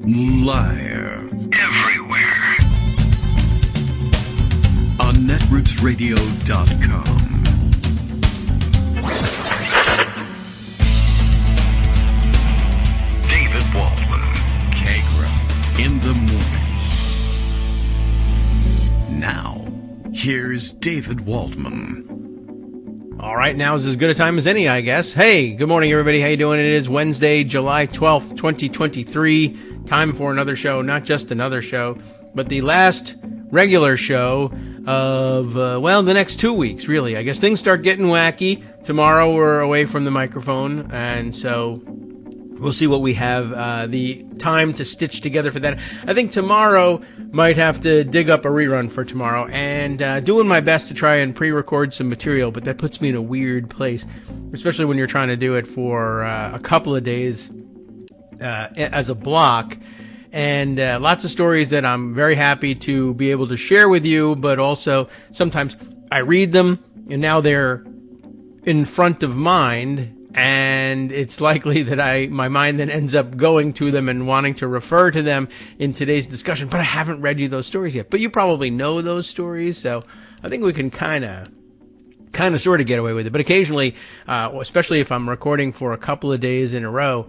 Live. Everywhere. On netrootsradio.com. David Waldman. Kagro. In the morning. Now, here's David Waldman. All right, now is as good a time as any, I guess. Hey, good morning, everybody. How you doing? It is Wednesday, July 12th, 2023. Time for another show, not just another show, but the last regular show of, the next 2 weeks, really. I guess things start getting wacky. Tomorrow we're away from the microphone, and so we'll see what we have the time to stitch together for that. I think tomorrow might have to dig up a rerun for tomorrow, and doing my best to try and pre-record some material, but that puts me in a weird place, especially when you're trying to do it for a couple of days as a block. And lots of stories that I'm very happy to be able to share with you, but also sometimes I read them, and now they're in front of mind, and it's likely that my mind then ends up going to them and wanting to refer to them in today's discussion, but I haven't read you those stories yet. But you probably know those stories, so I think we can kind of sort of get away with it. But occasionally, especially if I'm recording for a couple of days in a row,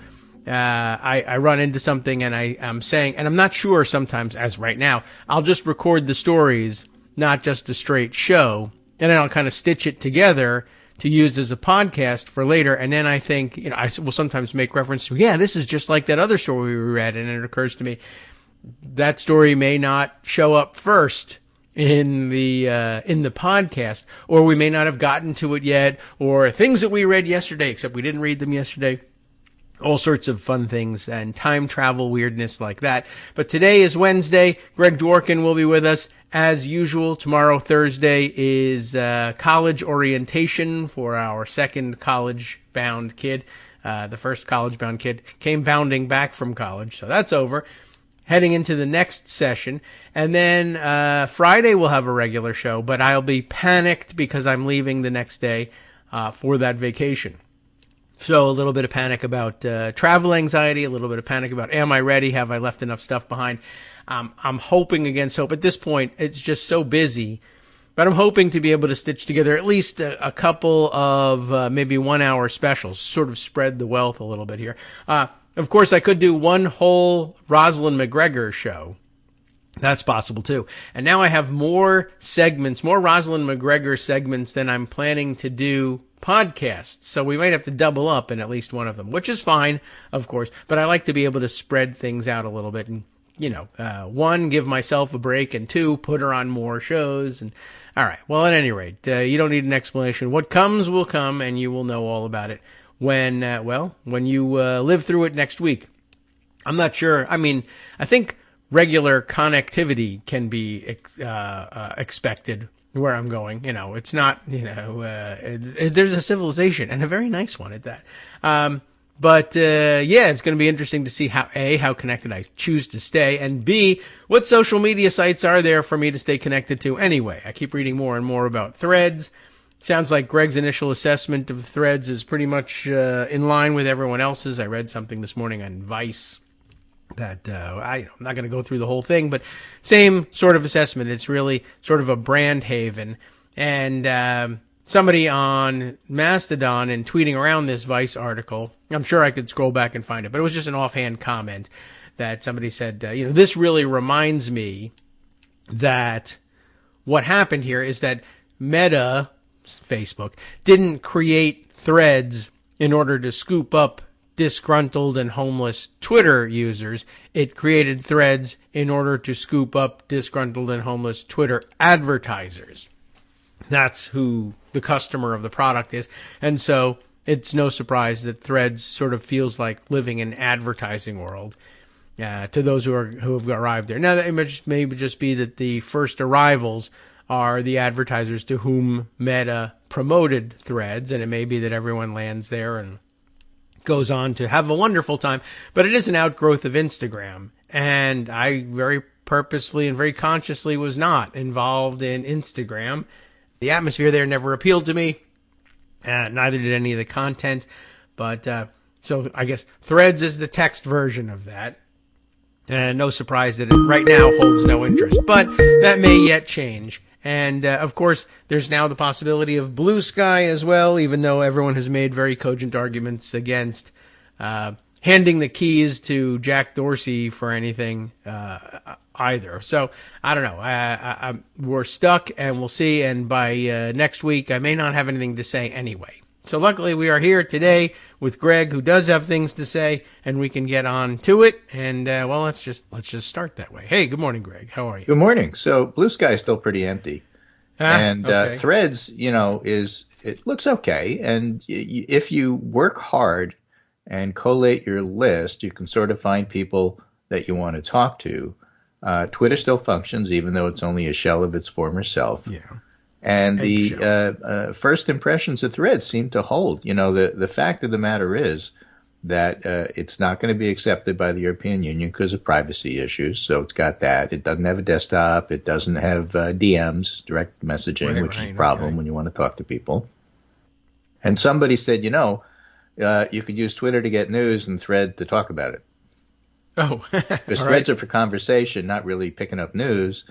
I run into something and I'm saying, and I'm not sure sometimes, as right now, I'll just record the stories, not just a straight show, and then I'll kind of stitch it together to use as a podcast for later. And then I think, I will sometimes make reference to, this is just like that other story we read. And it occurs to me that story may not show up first in the podcast, or we may not have gotten to it yet, or things that we read yesterday, except we didn't read them yesterday. All sorts of fun things and time travel weirdness like that. But today is Wednesday. Greg Dworkin will be with us as usual. Tomorrow, Thursday, is college orientation for our second college-bound kid. The first college-bound kid came bounding back from college, so that's over. Heading into the next session. And then Friday we'll have a regular show, but I'll be panicked because I'm leaving the next day for that vacation. So a little bit of panic about travel anxiety, a little bit of panic about, am I ready? Have I left enough stuff behind? I'm hoping against hope. At this point, it's just so busy, but I'm hoping to be able to stitch together at least a couple of maybe 1 hour specials, sort of spread the wealth a little bit here. Of course, I could do one whole Rosalind McGregor show. That's possible too. And now I have more segments, more Rosalind McGregor segments than I'm planning to do podcasts. So we might have to double up in at least one of them, which is fine, of course. But I like to be able to spread things out a little bit and, one, give myself a break, and two, put her on more shows. And all right. Well, at any rate, you don't need an explanation. What comes will come, and you will know all about it when you live through it next week. I'm not sure. I mean, I think regular connectivity can be expected where I'm going. It's not, there's a civilization, and a very nice one at that. But it's going to be interesting to see how connected I choose to stay, and B, what social media sites are there for me to stay connected to anyway. I keep reading more and more about Threads. Sounds like Greg's initial assessment of Threads is pretty much in line with everyone else's. I read something this morning on Vice that I'm not going to go through the whole thing, but same sort of assessment. It's really sort of a brand haven. And somebody on Mastodon and tweeting around this Vice article, I'm sure I could scroll back and find it, but it was just an offhand comment that somebody said, this really reminds me that what happened here is that Meta, Facebook, didn't create Threads in order to scoop up disgruntled and homeless Twitter users. It created Threads in order to scoop up disgruntled and homeless Twitter advertisers. That's who the customer of the product is. And so it's no surprise that Threads sort of feels like living in advertising world to those who have arrived there. Now, that may just be that the first arrivals are the advertisers to whom Meta promoted Threads, and it may be that everyone lands there and goes on to have a wonderful time, but it is an outgrowth of Instagram, and I very purposefully and very consciously was not involved in Instagram. The atmosphere there never appealed to me, neither did any of the content, but so I guess Threads is the text version of that. And no surprise that it right now holds no interest. But that may yet change. And, of course, there's now the possibility of blue sky as well, even though everyone has made very cogent arguments against handing the keys to Jack Dorsey for anything either. So, I don't know. We're stuck, and we'll see. And by next week, I may not have anything to say anyway. So luckily we are here today with Greg, who does have things to say, and we can get on to it. And well, let's just start that way. Hey, good morning, Greg. How are you? Good morning. So blue sky is still pretty empty, and okay. Threads, it looks okay. And if you work hard and collate your list, you can sort of find people that you want to talk to. Twitter still functions, even though it's only a shell of its former self. Yeah. And the first impressions of Threads seem to hold. The fact of the matter is that it's not going to be accepted by the European Union because of privacy issues. So it's got that. It doesn't have a desktop. It doesn't have DMs, direct messaging, which is a problem when you want to talk to people. And somebody said, you could use Twitter to get news and Thread to talk about it. Oh, because Threads are for conversation, not really picking up news.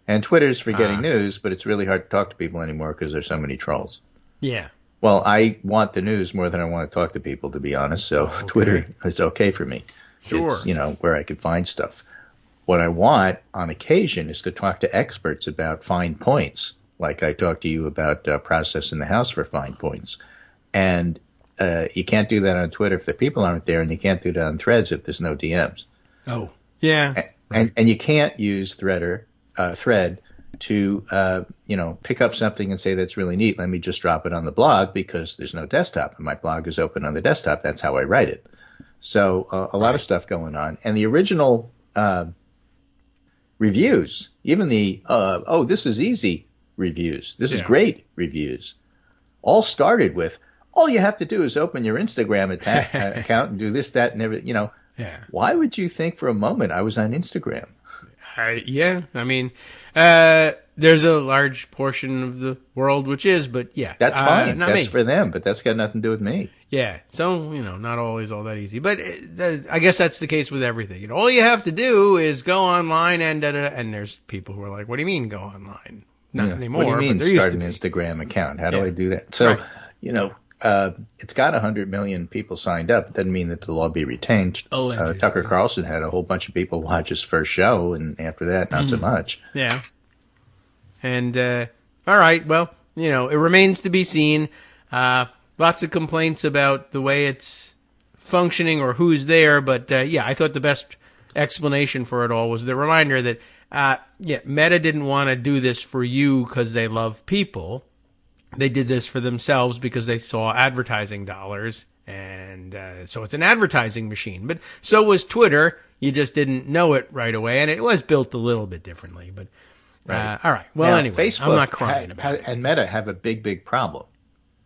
And Twitter's for getting news, but it's really hard to talk to people anymore because there's so many trolls. Yeah. Well, I want the news more than I want to talk to people, to be honest. So Twitter is okay for me. Sure. It's, where I can find stuff. What I want on occasion is to talk to experts about fine points, like I talked to you about process in the House for fine points. And you can't do that on Twitter if the people aren't there, and you can't do that on Threads if there's no DMs. Oh, yeah. And you can't use Thread to, pick up something and say that's really neat. Let me just drop it on the blog because there's no desktop. And my blog is open on the desktop. That's how I write it. So a lot of stuff going on. And the original reviews, even the, this is easy reviews. This is great reviews. All started with, all you have to do is open your Instagram account and do this, that, and everything. Yeah. Why would you think for a moment I was on Instagram? Yeah, I mean, there's a large portion of the world which is, but yeah. That's fine. Not That's me. for them, but that's got nothing to do with me. Yeah, so, not always all that easy. But I guess that's the case with everything. All you have to do is go online and there's people who are like, what do you mean go online? Not anymore. What do you mean but there start used an to be. Instagram account? How do I do that? So, it's got 100 million people signed up. It doesn't mean that they'll all be retained. Tucker Carlson had a whole bunch of people watch his first show, and after that, not so much. Yeah. And, all right, well, it remains to be seen. Lots of complaints about the way it's functioning or who's there, but, I thought the best explanation for it all was the reminder that, Meta didn't want to do this for you because they love people. They did this for themselves because they saw advertising dollars, and so it's an advertising machine. But so was Twitter. You just didn't know it right away, and it was built a little bit differently. But all right. Well, now, anyway, Facebook I'm not crying about it. And Meta have a big, big problem.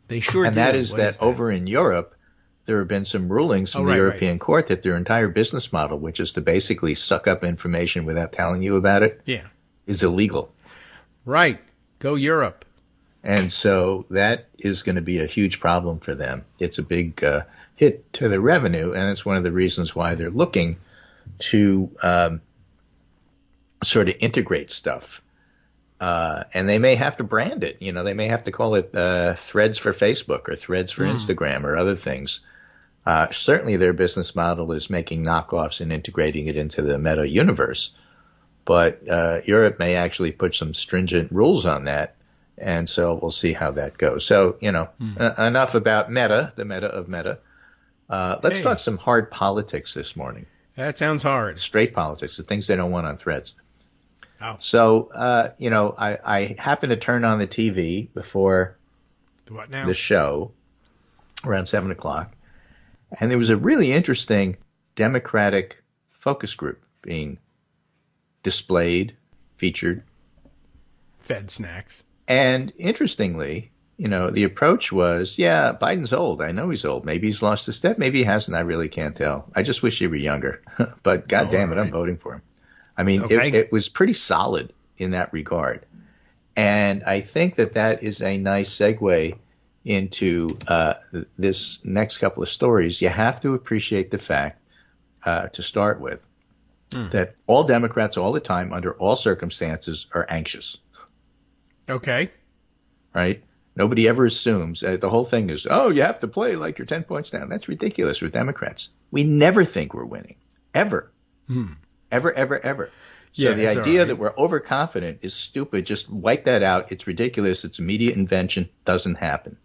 They sure do. And that is that over in Europe, there have been some rulings from the European Court that their entire business model, which is to basically suck up information without telling you about it, is illegal. Right. Go Europe. And so that is going to be a huge problem for them. It's a big hit to their revenue, and it's one of the reasons why they're looking to sort of integrate stuff. And they may have to brand it. They may have to call it Threads for Facebook or Threads for Instagram or other things. Certainly their business model is making knockoffs and integrating it into the Meta universe. But Europe may actually put some stringent rules on that. And so we'll see how that goes. So, enough about Meta, the Meta of Meta. Let's talk some hard politics this morning. That sounds hard. Straight politics, the things they don't want on Threads. Oh. So, I happened to turn on the TV before the show around 7 o'clock. And there was a really interesting Democratic focus group being displayed, featured. Fed snacks. And interestingly, the approach was, Biden's old. I know he's old. Maybe he's lost his step. Maybe he hasn't. I really can't tell. I just wish he were younger. But God damn it, I'm voting for him. I mean, it was pretty solid in that regard. And I think that is a nice segue into this next couple of stories. You have to appreciate the fact, to start with, that all Democrats all the time, under all circumstances, are anxious. Okay. Right? Nobody ever assumes. The whole thing is, oh, you have to play like you're 10 points down. That's ridiculous with Democrats. We never think we're winning. Ever. Ever, ever, ever. So the idea that we're overconfident is stupid. Just wipe that out. It's ridiculous. It's a media invention. Doesn't happen.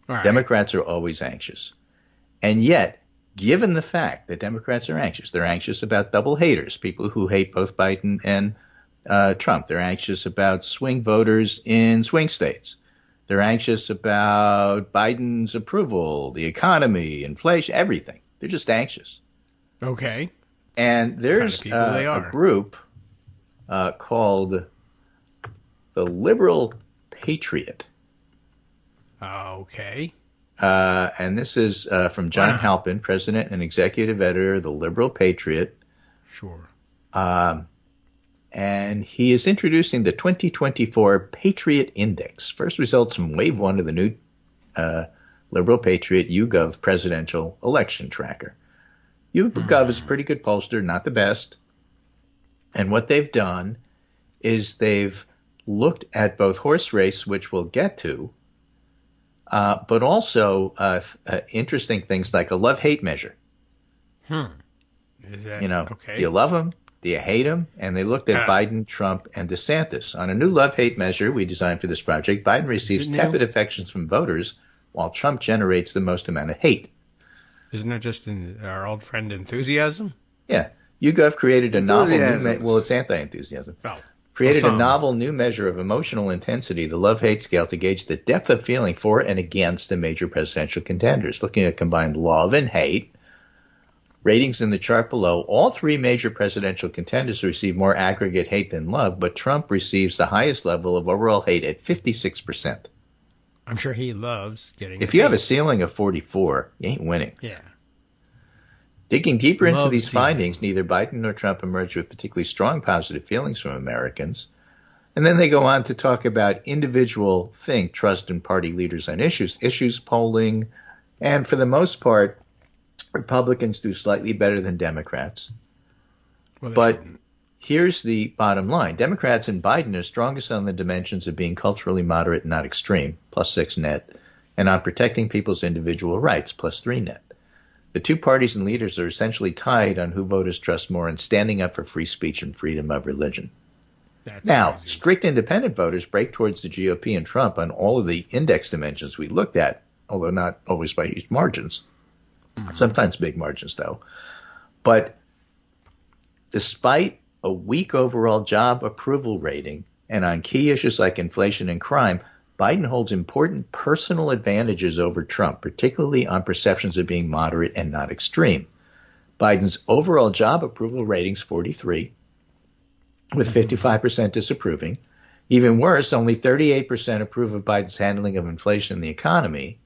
Democrats are always anxious. And yet, given the fact that Democrats are anxious, they're anxious about double haters, people who hate both Biden and Trump. They're anxious about swing voters in swing states. They're anxious about Biden's approval, the economy, inflation, everything. They're just anxious. Okay. And there's a group called the Liberal Patriot. Okay. And this is from John Halpin, president and executive editor of the Liberal Patriot. Sure. And he is introducing the 2024 Patriot Index. First results from Wave 1 of the new Liberal Patriot YouGov presidential election tracker. YouGov is a pretty good pollster, not the best. And what they've done is they've looked at both horse race, which we'll get to, but also interesting things like a love-hate measure. Is that, do you love them? Do you hate them? And they looked at Biden, Trump, and DeSantis. On a new love-hate measure we designed for this project, Biden receives tepid affections from voters, while Trump generates the most amount of hate. Isn't that just our old friend enthusiasm? Yeah. YouGov created a novel new it's anti-enthusiasm. Created a novel new measure of emotional intensity, the love-hate scale, to gauge the depth of feeling for and against the major presidential contenders. Looking at combined love and hate, ratings in the chart below, all three major presidential contenders receive more aggregate hate than love, but Trump receives the highest level of overall hate at 56%. I'm sure he loves getting If you have a ceiling of 44, you ain't winning. Yeah. Digging deeper into these findings, neither Biden nor Trump emerged with particularly strong positive feelings from Americans. And then they go on to talk about individual trust in party leaders on issues polling. And for the most part, Republicans do slightly better than Democrats. Well, but here's the bottom line. Democrats and Biden are strongest on the dimensions of being culturally moderate and not extreme, +6 net, and on protecting people's individual rights, +3 net. The two parties and leaders are essentially tied on who voters trust more in standing up for free speech and freedom of religion. Now, strict independent voters break towards the GOP and Trump on all of the index dimensions we looked at, although not always by huge margins. Sometimes big margins, though. But despite a weak overall job approval rating and on key issues like inflation and crime, Biden holds important personal advantages over Trump, particularly on perceptions of being moderate and not extreme. Biden's overall job approval rating's 43, with 55% disapproving. Even worse, only 38% approve of Biden's handling of inflation and the economy.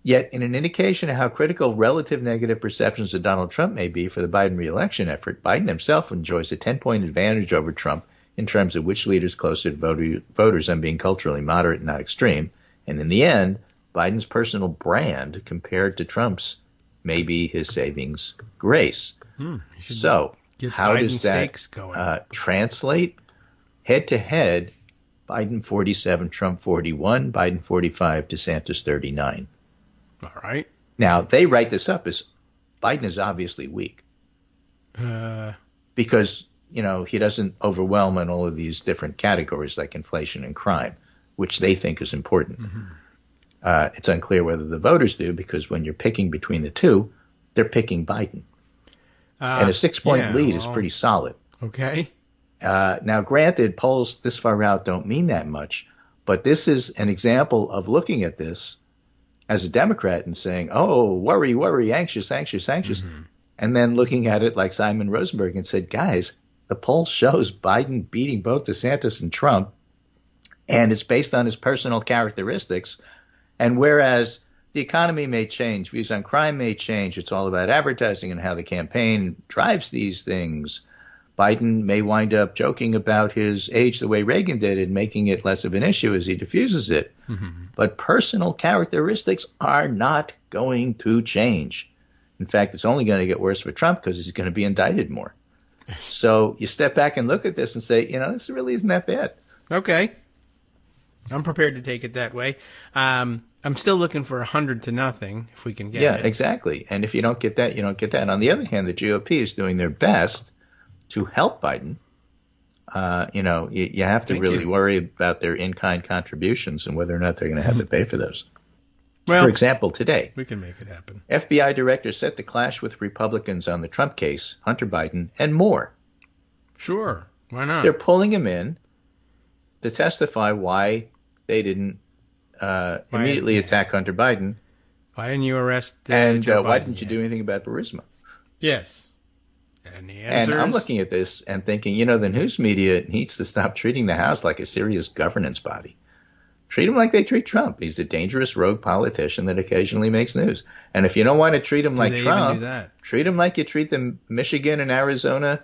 Yet, in an indication of how critical relative negative perceptions of Donald Trump may be for the Biden re-election effort, Biden himself enjoys a 10-point advantage over Trump in terms of which leader's closer to voters on being culturally moderate and not extreme. And in the end, Biden's personal brand compared to Trump's may be his savings grace. So how does that translate? Head-to-head, Biden 47, Trump 41, Biden 45, DeSantis 39. All right. Now, they write this up as Biden is obviously weak. Because, he doesn't overwhelm in all of these different categories like inflation and crime, which they think is important. It's unclear whether the voters do, because when you're picking between the two, they're picking Biden. And a 6-point lead is pretty solid. Okay. Now, granted, polls this far out don't mean that much, but this is an example of looking at this as a Democrat and saying, oh, worry, anxious. And then looking at it like Simon Rosenberg and said, guys, the poll shows Biden beating both DeSantis and Trump, and it's based on his personal characteristics. And whereas the economy may change, views on crime may change, it's all about advertising and how the campaign drives these things. Biden may wind up joking about his age the way Reagan did and making it less of an issue as he diffuses it. But personal characteristics are not going to change. In fact, it's only going to get worse for Trump because he's going to be indicted more. So you step back and look at this and say, this really isn't that bad. Okay. I'm prepared to take it that way. I'm still looking for 100-0 if we can get it. Yeah, exactly. And if you don't get that, you don't get that. And on the other hand, the GOP is doing their best to help Biden. You have to really worry about their in-kind contributions and whether or not they're going to have to pay for those. Well, for example, today, we can make it happen. FBI director set to clash with Republicans on the Trump case, Hunter Biden, and more. Sure. Why not? They're pulling him in to testify why they didn't immediately attack Hunter Biden. Why didn't you arrest and Joe why Biden didn't you yet? do anything about Burisma? Yes. And the answer And I'm looking at this and thinking, the news media needs to stop treating the House like a serious governance body. Treat him like they treat Trump. He's a dangerous rogue politician that occasionally makes news. And if you don't want to treat him like Trump, treat him like you treat the Michigan and Arizona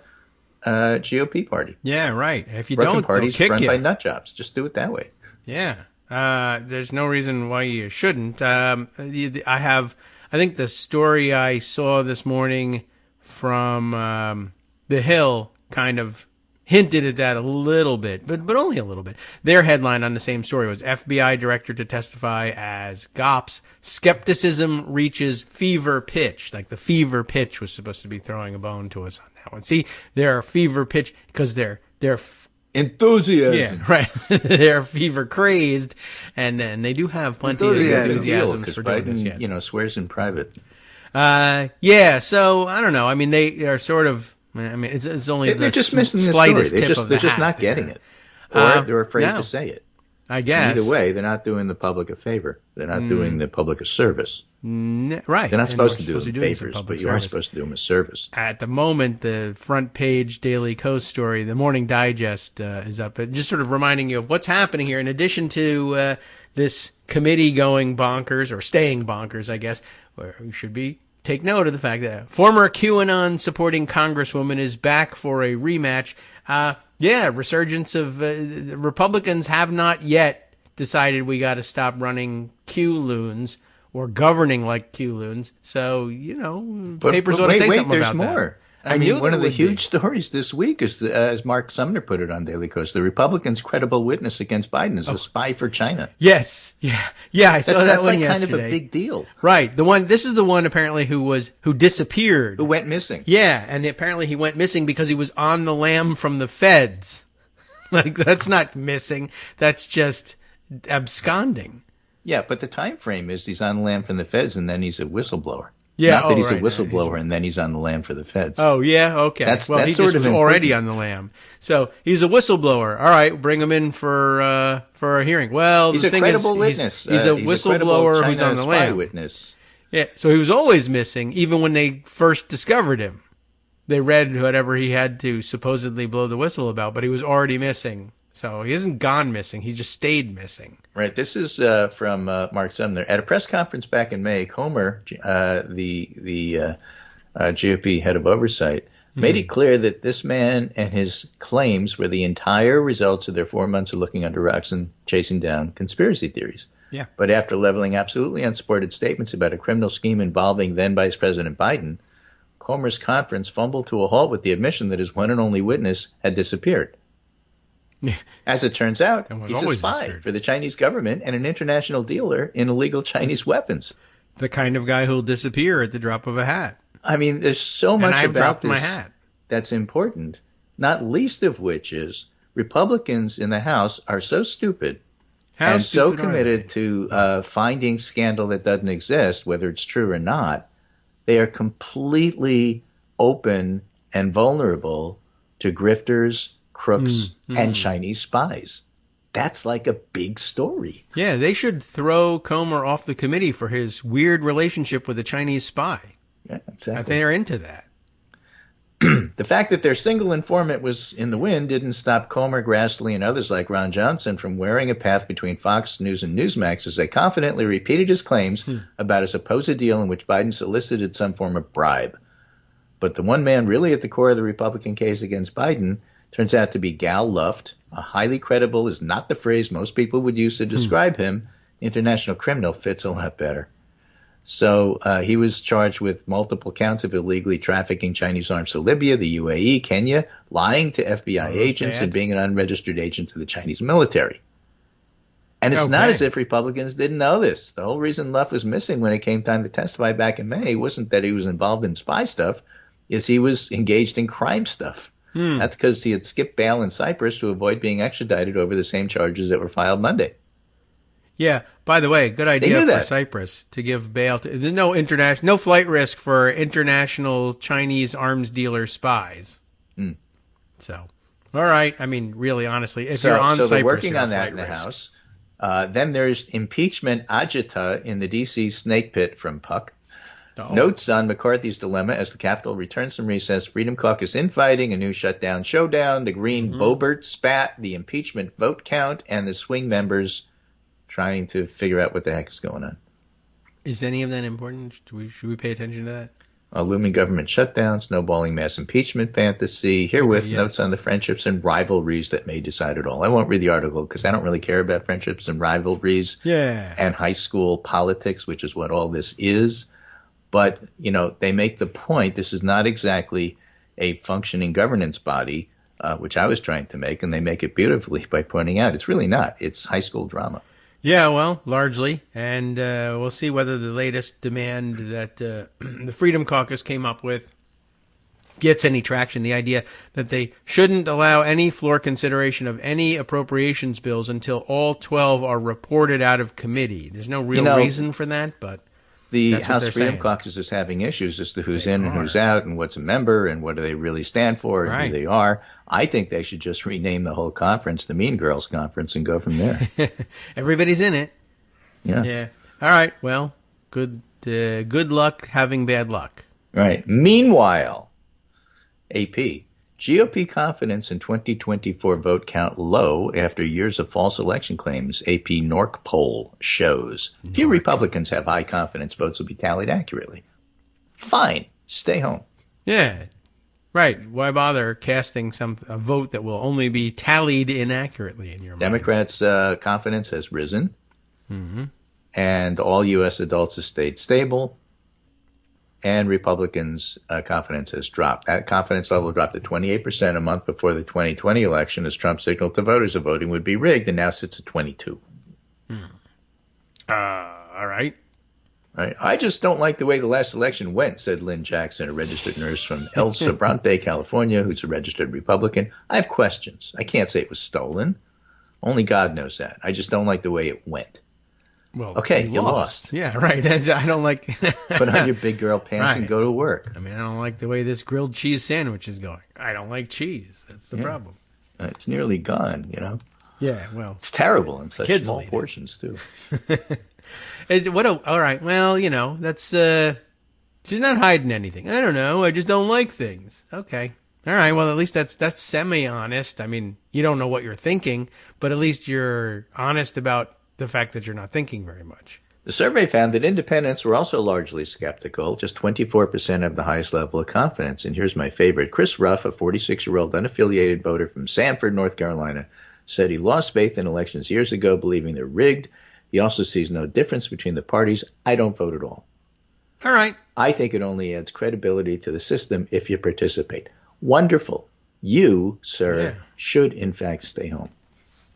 GOP party. Yeah, right. If you Republican don't, parties they'll kick run you. by nut jobs. Just do it that way. Yeah. There's no reason why you shouldn't. I think the story I saw this morning from The Hill kind of hinted at that a little bit, but only a little bit. Their headline on the same story was FBI director to testify as GOPS. Skepticism reaches fever pitch. Like the fever pitch was supposed to be throwing a bone to us on that one. See, they're fever pitch because they're enthusiasm. Yeah, right. They're fever crazed, and they do have plenty of enthusiasm for doing this. Biden, swears in private. Yeah. So I don't know. I mean, they are sort of. I mean, it's only they're just missing the slightest story. tip of the They're just hat not there. getting it, or they're afraid no. to say it. I guess. Either way, they're not doing the public a favor. They're not doing the public a service. Right. They're not supposed to do them favors, but you are supposed to do them a service. At the moment, the front page Daily Kos story, the Morning Digest is up. Just sort of reminding you of what's happening here. In addition to this committee going bonkers, or staying bonkers, I guess, where we should be. Take note of the fact that former QAnon supporting Congresswoman is back for a rematch. Resurgence of Republicans have not yet decided we got to stop running Q-loons or governing like Q-loons. So, papers ought to say something about that. There's more. I mean, one of the huge stories this week is, as Mark Sumner put it on Daily Kos, the Republicans' credible witness against Biden is a spy for China. Yes. Yeah. I saw that one yesterday. That's kind of a big deal. Right. This is the one apparently who disappeared. Who went missing. Yeah. And apparently he went missing because he was on the lam from the feds. Like, that's not missing. That's just absconding. Yeah. But the time frame is he's on the lam from the feds and then he's a whistleblower. Yeah, Not that he's a whistleblower and then he's on the lam for the feds. Oh, yeah, okay. That's he sort just of was already on the lam. So he's a whistleblower. All right, bring him in for a hearing. Well, he's the a thing credible is, witness. He's a whistleblower who's on the lam. Witness. Yeah, so he was always missing, even when they first discovered him. They read whatever he had to supposedly blow the whistle about, but he was already missing. So he isn't gone missing. He just stayed missing. Right. This is from Mark Sumner. At a press conference back in May, Comer, the GOP head of oversight, made it clear that this man and his claims were the entire results of their 4 months of looking under rocks and chasing down conspiracy theories. Yeah. But after leveling absolutely unsupported statements about a criminal scheme involving then Vice President Biden, Comer's conference fumbled to a halt with the admission that his one and only witness had disappeared. As it turns out, he's a spy for the Chinese government and an international dealer in illegal Chinese weapons. The kind of guy who'll disappear at the drop of a hat. I mean, there's so much about this my hat. That's important, not least of which is Republicans in the House are so stupid and so committed to finding scandal that doesn't exist, whether it's true or not. They are completely open and vulnerable to grifters, crooks, and Chinese spies. That's like a big story. Yeah, they should throw Comer off the committee for his weird relationship with a Chinese spy. Yeah, exactly. I think they're into that. The fact that their single informant was in the wind didn't stop Comer, Grassley, and others like Ron Johnson from wearing a path between Fox News and Newsmax as they confidently repeated his claims about a supposed deal in which Biden solicited some form of bribe. But the one man really at the core of the Republican case against Biden turns out to be Gal Luft, a highly credible is not the phrase most people would use to describe him. International criminal fits a lot better. So he was charged with multiple counts of illegally trafficking Chinese arms to Libya, the UAE, Kenya, lying to FBI agents, and being an unregistered agent to the Chinese military. And it's not as if Republicans didn't know this. The whole reason Luff was missing when it came time to testify back in May wasn't that he was involved in spy stuff, is he was engaged in crime stuff. That's because he had skipped bail in Cyprus to avoid being extradited over the same charges that were filed Monday. Yeah. By the way, good idea for Cyprus to give bail to. There's no flight risk for international Chinese arms dealer spies. So, all right. I mean, really, honestly, if you're on Cyprus, they're working on that in risk. the House. Then there's impeachment agita in the D.C. snake pit from Puck. Notes on McCarthy's dilemma as the Capitol returns from recess, Freedom Caucus infighting, a new shutdown showdown, the Green Boebert spat, the impeachment vote count, and the swing members trying to figure out what the heck is going on. Is any of that important? Should we pay attention to that? Looming government shutdown, snowballing mass impeachment fantasy, herewith notes on the friendships and rivalries that may decide it all. I won't read the article because I don't really care about friendships and rivalries and high school politics, which is what all this is. But, you know, they make the point this is not exactly a functioning governance body, which I was trying to make, and they make it beautifully by pointing out it's really not. It's high school drama. Yeah, well, largely. And we'll see whether the latest demand that the Freedom Caucus came up with gets any traction. The idea that they shouldn't allow any floor consideration of any appropriations bills until all 12 are reported out of committee. There's no real reason for that, but the House Freedom Caucus is having issues as to who's in and who's out and what's a member and what do they really stand for and who they are. I think they should just rename the whole conference the Mean Girls Conference and go from there. Everybody's in it. Yeah. All right. Well, good luck having bad luck. Right. Meanwhile, AP, GOP confidence in 2024 vote count low after years of false election claims, AP NORC poll shows. Few Republicans have high confidence votes will be tallied accurately. Fine. Stay home. Yeah. Right. Why bother casting a vote that will only be tallied inaccurately in your mind? Democrats' confidence has risen, and all U.S. adults have stayed stable, and Republicans' confidence has dropped. That confidence level dropped to 28% a month before the 2020 election as Trump signaled to voters that voting would be rigged, and now sits at 22%. All right. Right. I just don't like the way the last election went, said Lynn Jackson, a registered nurse from El Sobrante, California, who's a registered Republican. I have questions. I can't say it was stolen. Only God knows that. I just don't like the way it went. Well, okay, you lost. Yeah, right. I don't like... Put on your big girl pants and go to work. I mean, I don't like the way this grilled cheese sandwich is going. I don't like cheese. That's the problem. It's nearly gone, you know. Yeah, well... It's terrible in such small portions, too. All right. Well, you know, that's she's not hiding anything. I don't know. I just don't like things. Okay. All right. Well, at least that's semi-honest. I mean, you don't know what you're thinking, but at least you're honest about the fact that you're not thinking very much. The survey found that independents were also largely skeptical, just 24% of the highest level of confidence. And here's my favorite. Chris Ruff, a 46-year-old unaffiliated voter from Sanford, North Carolina, said he lost faith in elections years ago, believing they're rigged. He also sees no difference between the parties. I don't vote at all. All right. I think it only adds credibility to the system if you participate. Wonderful. You, sir, should, in fact, stay home.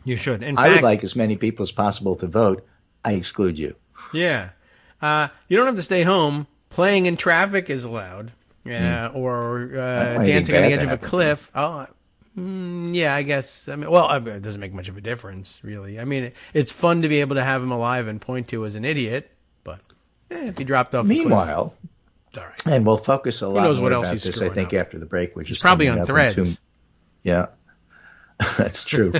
You should. In I fact, would like as many people as possible to vote. I exclude you. Yeah. You don't have to stay home. Playing in traffic is allowed. Or dancing on the edge of a cliff. Yeah, I guess. I mean, well, it doesn't make much of a difference, really. I mean, it's fun to be able to have him alive and point to as an idiot, but if he dropped off Meanwhile, the cliff, it's all right. And we'll focus a lot more what else about he's this, I think, up. after the break, which he's is probably on Threads. Yeah, that's true.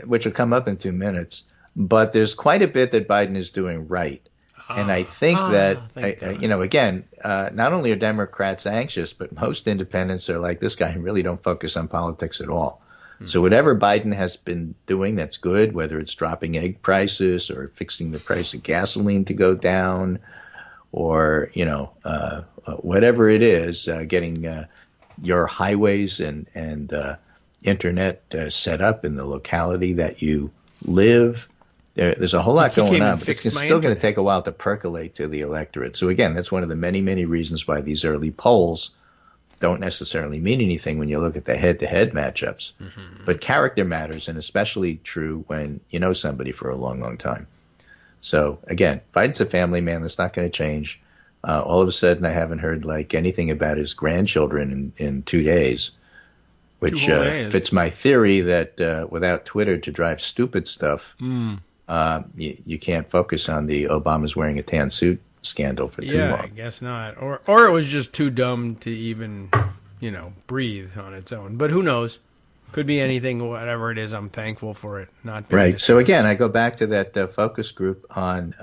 Which will come up in 2 minutes. But there's quite a bit that Biden is doing right. And I think again, not only are Democrats anxious, but most independents are like this guy and really don't focus on politics at all. So whatever Biden has been doing that's good, whether it's dropping egg prices or fixing the price of gasoline to go down or, whatever it is, getting your highways and internet set up in the locality that you live, there's a whole lot going on, but fix it's my still going to internet. take a while to percolate to the electorate. So again, that's one of the many, many reasons why these early polls don't necessarily mean anything when you look at the head-to-head matchups. Mm-hmm. But character matters, and especially true when you know somebody for a long, long time. So again, Biden's a family man. That's not going to change. All of a sudden, I haven't heard like anything about his grandchildren in 2 days, which fits my theory that without Twitter to drive stupid stuff, you can't focus on the Obama's wearing a tan suit scandal for too long. Yeah, I guess not. Or it was just too dumb to even, breathe on its own. But who knows? Could be anything, whatever it is. I'm thankful for it not being Right. discussed. So again, I go back to that focus group on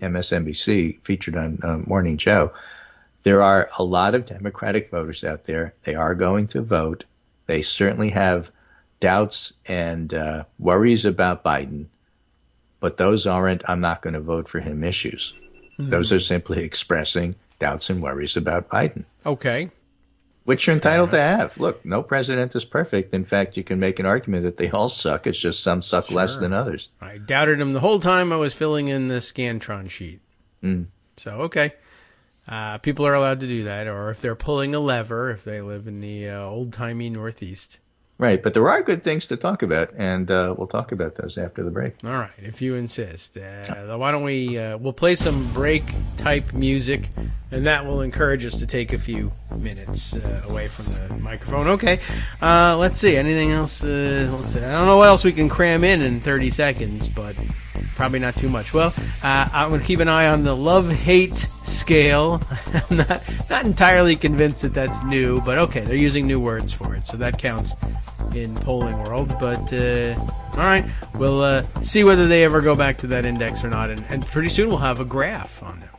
MSNBC featured on Morning Joe. There are a lot of Democratic voters out there. They are going to vote. They certainly have doubts and worries about Biden, but those aren't "I'm not going to vote for him" issues. Those are simply expressing doubts and worries about Biden. Okay. Which you're entitled to have. Look, no president is perfect. In fact, you can make an argument that they all suck. It's just some suck less than others. I doubted him the whole time I was filling in the Scantron sheet. So, okay. People are allowed to do that, or if they're pulling a lever, if they live in the old-timey Northeast. Right, but there are good things to talk about, and we'll talk about those after the break. All right, if you insist. Why don't we'll play some break-type music, and that will encourage us to take a few minutes away from the microphone. Okay, let's see. Anything else? Let's see. I don't know what else we can cram in 30 seconds, but probably not too much. Well, I'm going to keep an eye on the love-hate scale. I'm not entirely convinced that that's new, but okay, they're using new words for it, so that counts in polling world. But all right, we'll see whether they ever go back to that index or not, and pretty soon we'll have a graph on them.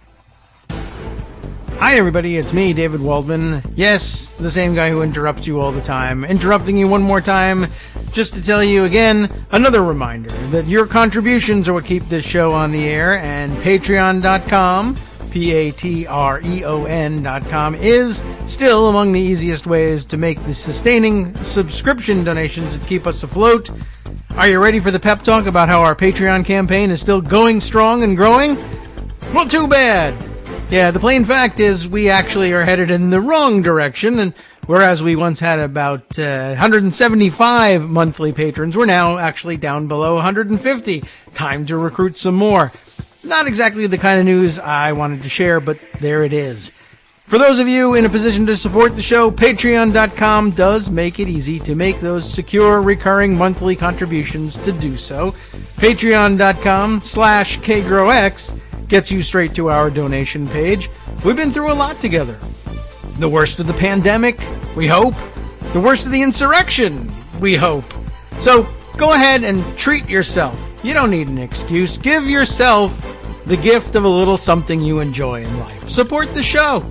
Hi everybody, it's me, David Waldman. Yes, the same guy who interrupts you all the time. Interrupting you one more time just to tell you again, another reminder that your contributions are what keep this show on the air, and patreon.com, patreon.com, is still among the easiest ways to make the sustaining subscription donations that keep us afloat. Are you ready for the pep talk about how our Patreon campaign is still going strong and growing? Well, too bad. Yeah, the plain fact is we actually are headed in the wrong direction, and whereas we once had about 175 monthly patrons, we're now actually down below 150. Time to recruit some more. Not exactly the kind of news I wanted to share, but there it is. For those of you in a position to support the show, patreon.com does make it easy to make those secure, recurring monthly contributions to do so. Patreon.com/KagroX gets you straight to our donation page. We've been through a lot together. The worst of the pandemic, we hope. The worst of the insurrection, we hope. So go ahead and treat yourself. You don't need an excuse. Give yourself the gift of a little something you enjoy in life. Support the show.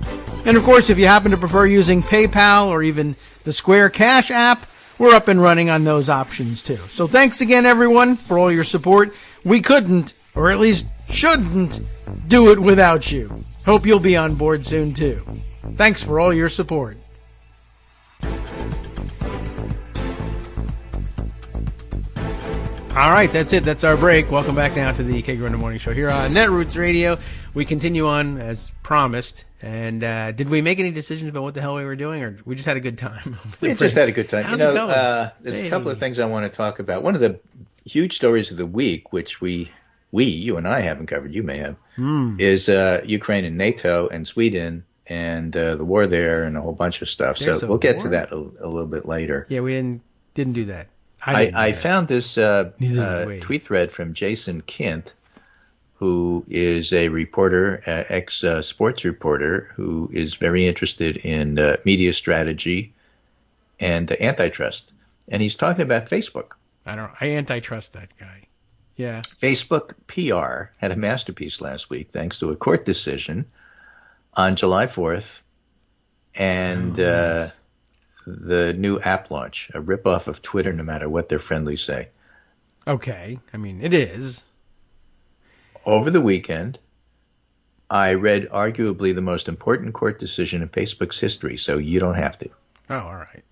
And of course, if you happen to prefer using PayPal or even the Square Cash app, we're up and running on those options too. So thanks again, everyone, for all your support. We couldn't, or at least shouldn't, do it without you. Hope you'll be on board soon too. Thanks for all your support. All right, that's it. That's our break. Welcome back now to the Kagro in the Morning Show here on Netroots Radio. We continue on as promised. And did we make any decisions about what the hell we were doing, or we just had a good time? We just had a good time. How's it going? There's a couple of things I want to talk about. One of the huge stories of the week, which you and I haven't covered, you may have, is Ukraine and NATO and Sweden and the war there and a whole bunch of stuff. There's so we'll get war? to that a little bit later. Yeah, we didn't do that. I found this tweet thread from Jason Kint, who is a reporter, ex-sports reporter, who is very interested in media strategy and antitrust. And he's talking about Facebook. I antitrust that guy. Yeah. Facebook PR had a masterpiece last week, thanks to a court decision on July 4th, and the new app launch, a ripoff of Twitter, no matter what their friendlies say. Okay. I mean, it is. Over the weekend, I read arguably the most important court decision in Facebook's history, so you don't have to. Oh, all right.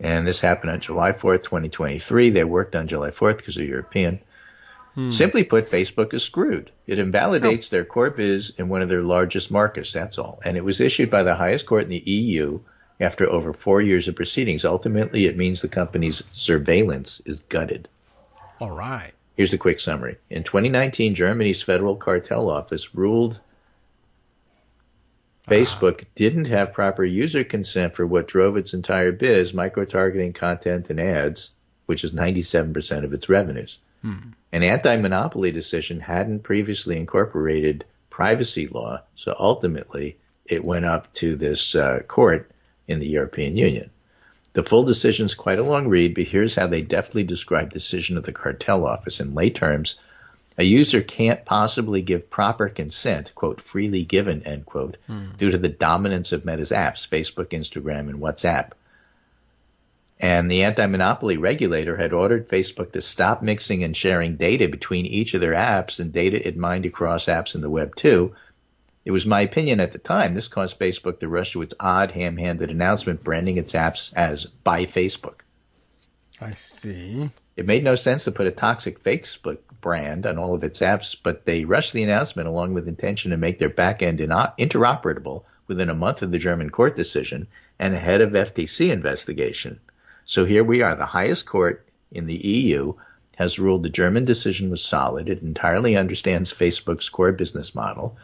And this happened on July 4th, 2023. They worked on July 4th because they're European. Simply put, Facebook is screwed. It invalidates their core biz in one of their largest markets, that's all. And it was issued by the highest court in the EU after over 4 years of proceedings. Ultimately, it means the company's surveillance is gutted. All right. Here's a quick summary. In 2019, Germany's Federal Cartel Office ruled Facebook didn't have proper user consent for what drove its entire biz, micro-targeting content and ads, which is 97% of its revenues. An anti-monopoly decision hadn't previously incorporated privacy law, so ultimately it went up to this court in the European Union. The full decision is quite a long read, but here's how they deftly describe the decision of the cartel office. In lay terms, a user can't possibly give proper consent, quote, freely given, end quote, due to the dominance of Meta's apps, Facebook, Instagram, and WhatsApp. And the anti-monopoly regulator had ordered Facebook to stop mixing and sharing data between each of their apps and data it mined across apps in the web too. It was my opinion at the time this caused Facebook to rush to its odd ham-handed announcement branding its apps as by Facebook. I see. It made no sense to put a toxic Facebook brand on all of its apps, but they rushed the announcement along with intention to make their back-end interoperable within a month of the German court decision and ahead of FTC investigation. So here we are. The highest court in the EU has ruled the German decision was solid. It entirely understands Facebook's core business model.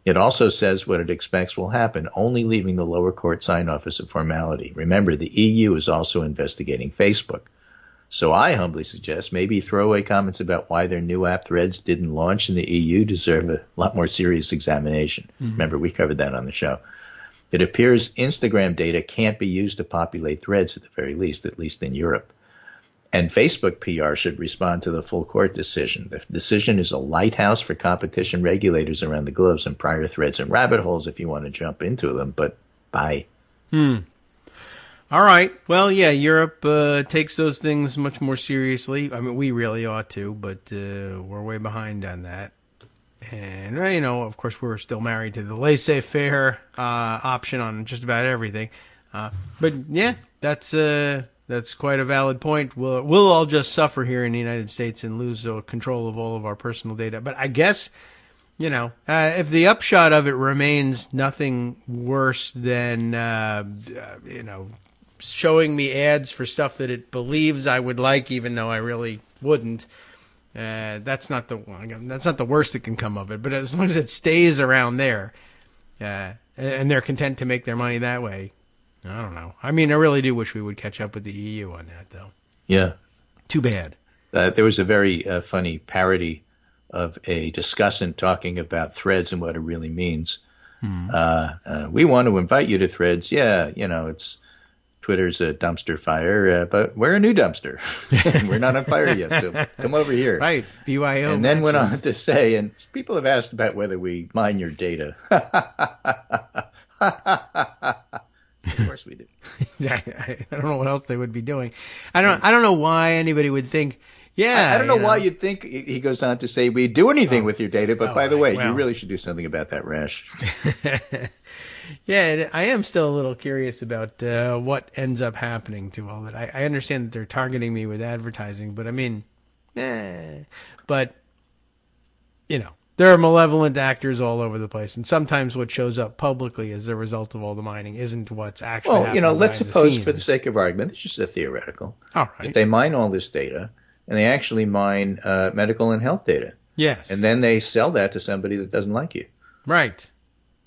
It also says what it expects will happen, only leaving the lower court sign-off as a formality. Remember, the EU is also investigating Facebook. So I humbly suggest maybe throwaway comments about why their new app Threads didn't launch in the EU deserve a lot more serious examination. Remember, we covered that on the show. It appears Instagram data can't be used to populate Threads at the very least, at least in Europe. And Facebook PR should respond to the full court decision. The decision is a lighthouse for competition regulators around the globe. Some prior threads and rabbit holes if you want to jump into them, but bye. All right. Well, yeah, Europe takes those things much more seriously. I mean, we really ought to, but we're way behind on that. And, you know, of course, we're still married to the laissez-faire option on just about everything. But, yeah, that's quite a valid point. We'll all just suffer here in the United States and lose control of all of our personal data. But I guess, you know, if the upshot of it remains nothing worse than, you know, showing me ads for stuff that it believes I would like, even though I really wouldn't, that's not the worst that can come of it. But as long as it stays around there, and they're content to make their money that way, I don't know. I mean, I really do wish we would catch up with the EU on that, though. Yeah. Too bad. There was a very funny parody of a discussant talking about Threads and what it really means. We want to invite you to Threads. Yeah, you know, Twitter's a dumpster fire, but we're a new dumpster. We're not on fire yet, so come over here. Right, BYO. And then went on to say, and people have asked about whether we mine your data. Of course we do. I don't know what else they would be doing. I don't know why anybody would think. Yeah, I don't know why you'd think. He goes on to say we do anything with your data, but by the way, you really should do something about that rash. Yeah, I am still a little curious about what ends up happening to all that. I understand that they're targeting me with advertising, but I mean, but you know. There are malevolent actors all over the place, and sometimes what shows up publicly as the result of all the mining isn't what's actually happening. Well, you know, let's suppose, for the sake of argument, it's just a theoretical. All right. If they mine all this data, and they actually mine medical and health data. Yes. And then they sell that to somebody that doesn't like you. Right.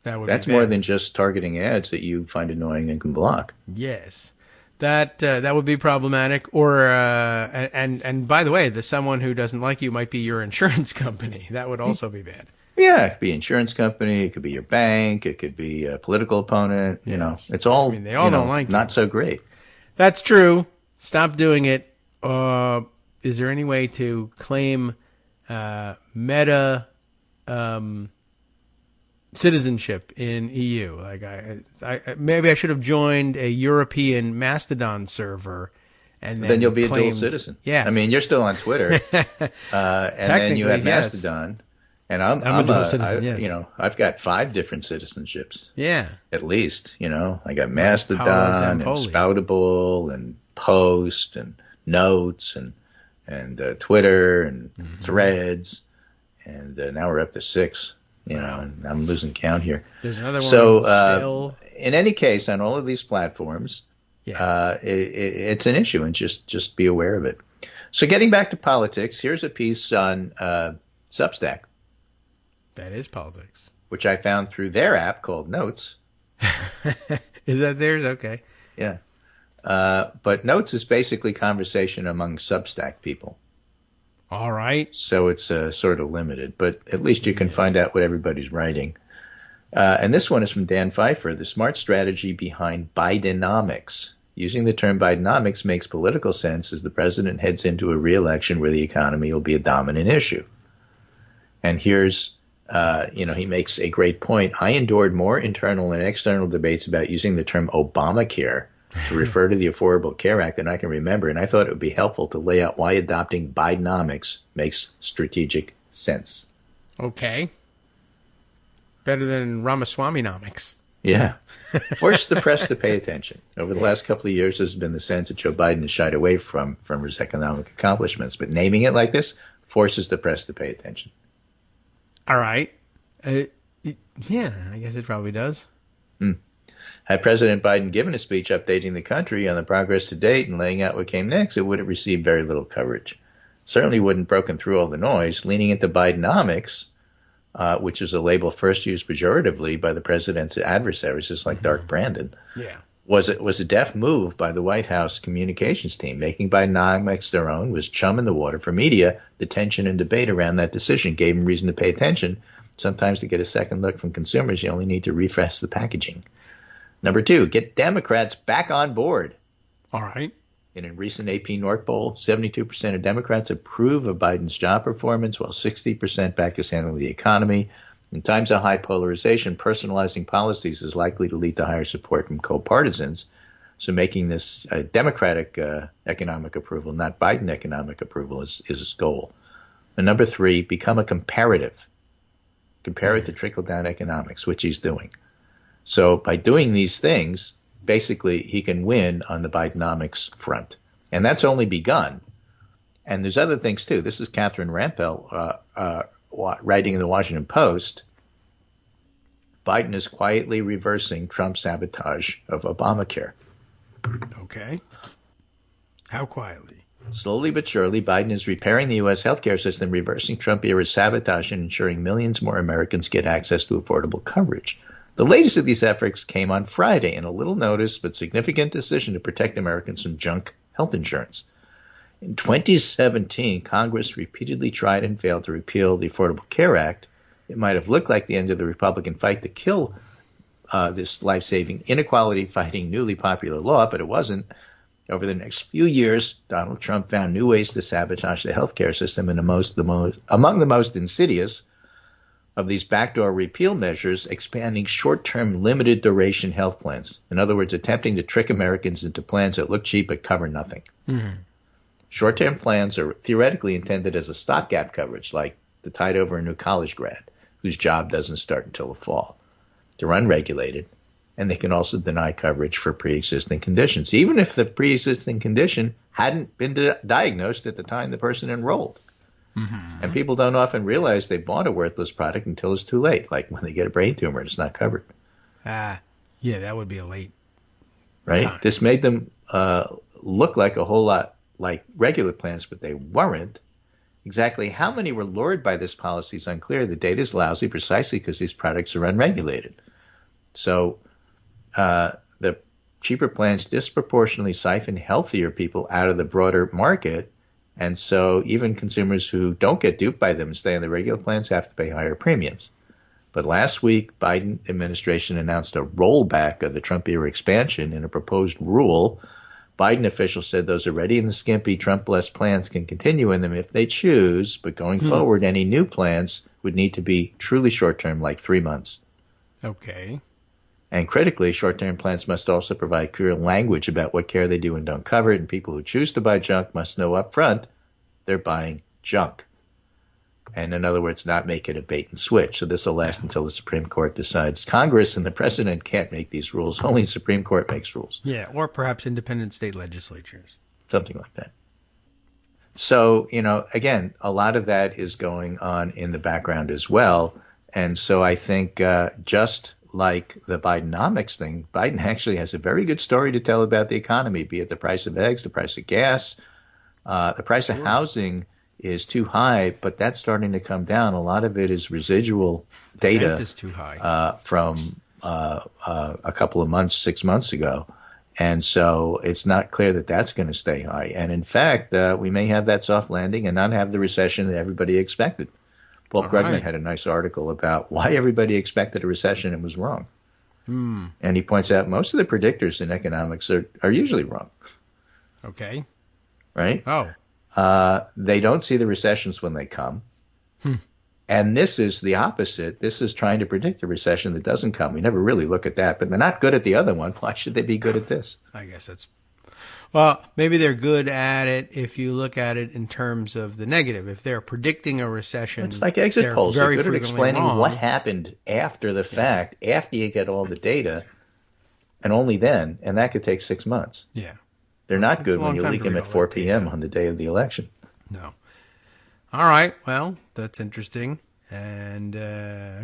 That's more than just targeting ads that you find annoying and can block. Yes. That would be problematic. Or and by the way, someone who doesn't like you might be your insurance company. That would also be bad. Yeah, it could be insurance company. It could be your bank. It could be a political opponent. You know, it's all. I mean, they all don't like not so great. That's true. Stop doing it. Is there any way to claim Meta citizenship in EU? Like I maybe I should have joined a European Mastodon server, and then you'll be a dual citizen. Yeah, I mean you're still on Twitter, and then you have Mastodon, and I'm a dual citizen. Yes. You know, I've got 5 different citizenships. Yeah, at least. You know, I got Mastodon and Spoutable and Post and Notes and and Twitter and Threads, and now we're up to 6. You know, and I'm losing count here. There's another one. So, in any case, on all of these platforms, yeah. It's an issue, and just be aware of it. So, getting back to politics, here's a piece on Substack. That is politics. Which I found through their app called Notes. Is that theirs? Okay. Yeah. But Notes is basically conversation among Substack people. All right. So it's sort of limited, but at least you can find out what everybody's writing. And this one is from Dan Pfeiffer, the smart strategy behind Bidenomics. Using the term Bidenomics makes political sense as the president heads into a re-election where the economy will be a dominant issue. And here's, he makes a great point. I endured more internal and external debates about using the term Obamacare to refer to the Affordable Care Act than I can remember, and I thought it would be helpful to lay out why adopting Bidenomics makes strategic sense. Okay. Better than Ramaswamy-nomics. Yeah. Force the press to pay attention. Over the last couple of years, there's been the sense that Joe Biden has shied away from his economic accomplishments, but naming it like this forces the press to pay attention. All right. Yeah, I guess it probably does. Had President Biden given a speech updating the country on the progress to date and laying out what came next, it would have received very little coverage. Certainly wouldn't broken through all the noise. Leaning into Bidenomics, which is a label first used pejoratively by the president's adversaries, just like Dark Brandon, was a deft move by the White House communications team. Making Bidenomics their own was chum in the water for media. The tension and debate around that decision gave them reason to pay attention. Sometimes to get a second look from consumers, you only need to refresh the packaging. Number 2, get Democrats back on board. All right. In a recent AP North poll, 72% of Democrats approve of Biden's job performance, while 60% back his handling the economy. In times of high polarization, personalizing policies is likely to lead to higher support from co-partisans. So making this Democratic economic approval, not Biden economic approval, is his goal. And number 3, become a comparative. Compare it to trickle-down economics, which he's doing. So by doing these things, basically he can win on the Bidenomics front. And that's only begun. And there's other things, too. This is Catherine Rampell writing in the Washington Post. Biden is quietly reversing Trump's sabotage of Obamacare. Okay. How quietly? Slowly but surely, Biden is repairing the U.S. healthcare system, reversing Trump-era sabotage, and ensuring millions more Americans get access to affordable coverage. The latest of these efforts came on Friday in a little notice but significant decision to protect Americans from junk health insurance. In 2017, Congress repeatedly tried and failed to repeal the Affordable Care Act. It might have looked like the end of the Republican fight to kill this life-saving, inequality-fighting, newly popular law, but it wasn't. Over the next few years, Donald Trump found new ways to sabotage the healthcare system, and among the most insidious of these backdoor repeal measures, expanding short-term limited duration health plans. In other words, attempting to trick Americans into plans that look cheap but cover nothing. Mm-hmm. Short-term plans are theoretically intended as a stopgap coverage, like the tide over a new college grad whose job doesn't start until the fall. They're unregulated, and they can also deny coverage for pre-existing conditions, even if the pre-existing condition hadn't been diagnosed at the time the person enrolled. Mm-hmm. And people don't often realize they bought a worthless product until it's too late, like when they get a brain tumor and it's not covered. Yeah, that would be a late right? time. This made them look like a whole lot like regular plans, but they weren't. Exactly how many were lured by this policy is unclear. The data is lousy precisely because these products are unregulated. So the cheaper plans disproportionately siphon healthier people out of the broader market. And so even consumers who don't get duped by them and stay on the regular plans have to pay higher premiums. But last week, Biden administration announced a rollback of the Trump-era expansion in a proposed rule. Biden officials said those already in the skimpy Trump-blessed plans can continue in them if they choose, but going forward, any new plans would need to be truly short-term, like 3 months. Okay. And critically, short-term plans must also provide clear language about what care they do and don't cover it, and people who choose to buy junk must know up front they're buying junk. And in other words, not make it a bait and switch. So this will last until the Supreme Court decides. Congress and the president can't make these rules. Only the Supreme Court makes rules. Yeah, or perhaps independent state legislatures. Something like that. So, again, a lot of that is going on in the background as well. And so I think just like the Bidenomics thing, Biden actually has a very good story to tell about the economy, be it the price of eggs, the price of gas, the price of housing is too high, but that's starting to come down. A lot of it is residual data Rent is too high. from a couple of months, 6 months ago. And so it's not clear that that's going to stay high. And in fact, we may have that soft landing and not have the recession that everybody expected. Paul Krugman had a nice article about why everybody expected a recession and was wrong. And he points out most of the predictors in economics are usually wrong. Okay. Right? Oh. They don't see the recessions when they come. And this is the opposite. This is trying to predict a recession that doesn't come. We never really look at that, but they're not good at the other one. Why should they be good at this? I guess that's... Well, maybe they're good at it if you look at it in terms of the negative. If they're predicting a recession... It's like exit polls. They're good at explaining wrong. What happened after the fact, after you get all the data, and only then, and that could take 6 months. Yeah. They're not good when you leak them at 4 p.m. on the day of the election. No. All right. Well, that's interesting. And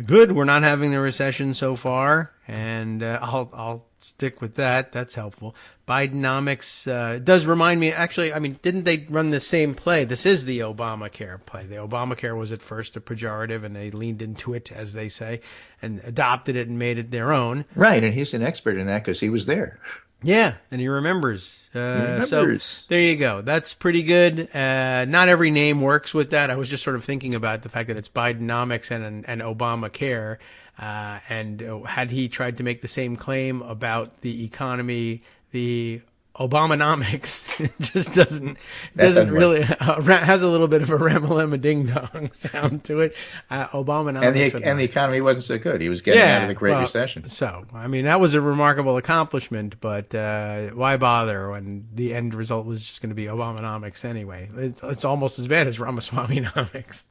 good. We're not having the recession so far. And I'll stick with that. That's helpful. Bidenomics does remind me, actually, I mean, didn't they run the same play? This is the Obamacare play. The Obamacare was at first a pejorative, and they leaned into it, as they say, and adopted it and made it their own. Right. And he's an expert in that because he was there. Yeah, and he remembers. So there you go. That's pretty good. Not every name works with that. I was just sort of thinking about the fact that it's Bidenomics and Obamacare. And had he tried to make the same claim about the economy, the Obamanomics just doesn't really has a little bit of a ramalama ding dong sound to it. Obamanomics and the economy wasn't so good. He was getting out of the Great Recession. So I mean that was a remarkable accomplishment, but why bother when the end result was just going to be Obamanomics anyway? It's almost as bad as Ramaswamy-nomics.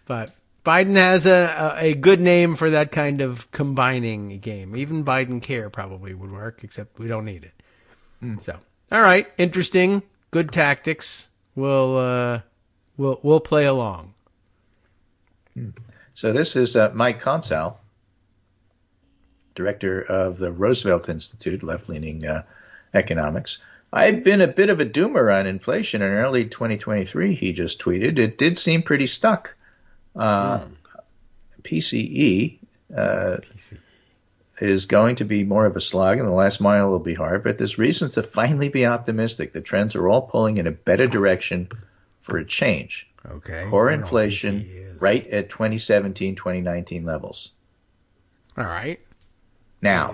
But Biden has a good name for that kind of combining game. Even Biden Care probably would work, except we don't need it. So, all right, interesting, good tactics. We'll play along. So this is Mike Consal, director of the Roosevelt Institute, left-leaning economics. I've been a bit of a doomer on inflation in early 2023. He just tweeted it did seem pretty stuck. PCE. Is going to be more of a slog, and the last mile will be hard, but there's reasons to finally be optimistic. The trends are all pulling in a better direction for a change. Okay. Core inflation right at 2017, 2019 levels. All right. Now,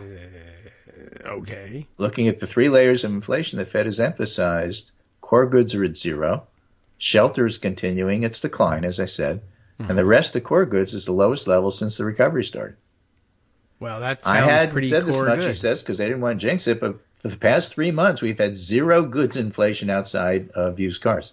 okay. Looking at the three layers of inflation the Fed has emphasized, core goods are at zero, shelter is continuing its decline, as I said, and the rest of core goods is the lowest level since the recovery started. Well, that sounds pretty core good. I hadn't said this much, he says, because they didn't want to jinx it, but for the past 3 months, we've had zero goods inflation outside of used cars.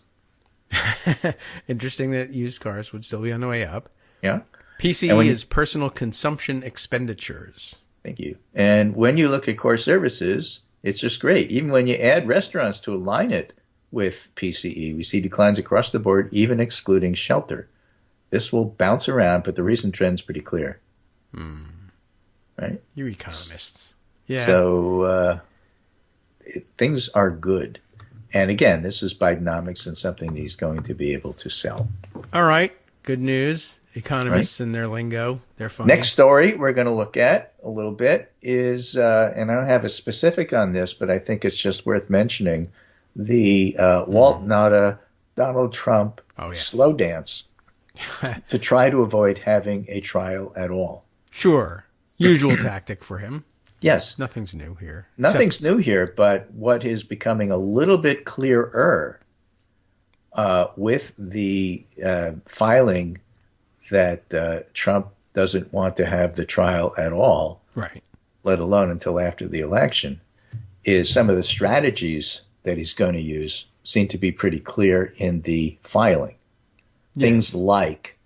Interesting that used cars would still be on the way up. Yeah. PCE is personal consumption expenditures. Thank you. And when you look at core services, it's just great. Even when you add restaurants to align it with PCE, we see declines across the board, even excluding shelter. This will bounce around, but the recent trend's pretty clear. Right? You economists. Yeah. So things are good. And again, this is Bidenomics and something that he's going to be able to sell. All right. Good news. Economists and their lingo. They're funny. Next story we're going to look at a little bit is, and I don't have a specific on this, but I think it's just worth mentioning, the Walt Nauta, Donald Trump slow dance to try to avoid having a trial at all. Sure. Usual tactic for him. Yes. Nothing's new here. Nothing's new here, but what is becoming a little bit clearer with the filing that Trump doesn't want to have the trial at all, right? Let alone until after the election, is some of the strategies that he's going to use seem to be pretty clear in the filing. Yes. Things like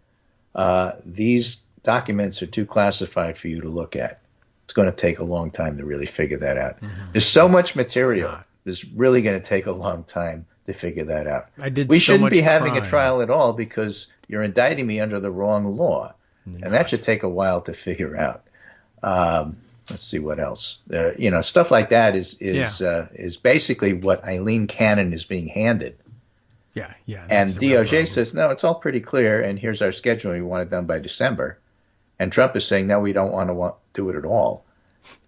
these documents are too classified for you to look at. It's going to take a long time to really figure that out. There's so much material. It's really going to take a long time to figure that out. We shouldn't be having a trial at all because you're indicting me under the wrong law. And that should take a while to figure out. Let's see what else. Stuff like that is basically what Eileen Cannon is being handed. Yeah. And DOJ says, no, it's all pretty clear, and here's our schedule. We want it done by December. And Trump is saying, no, we don't want to do it at all.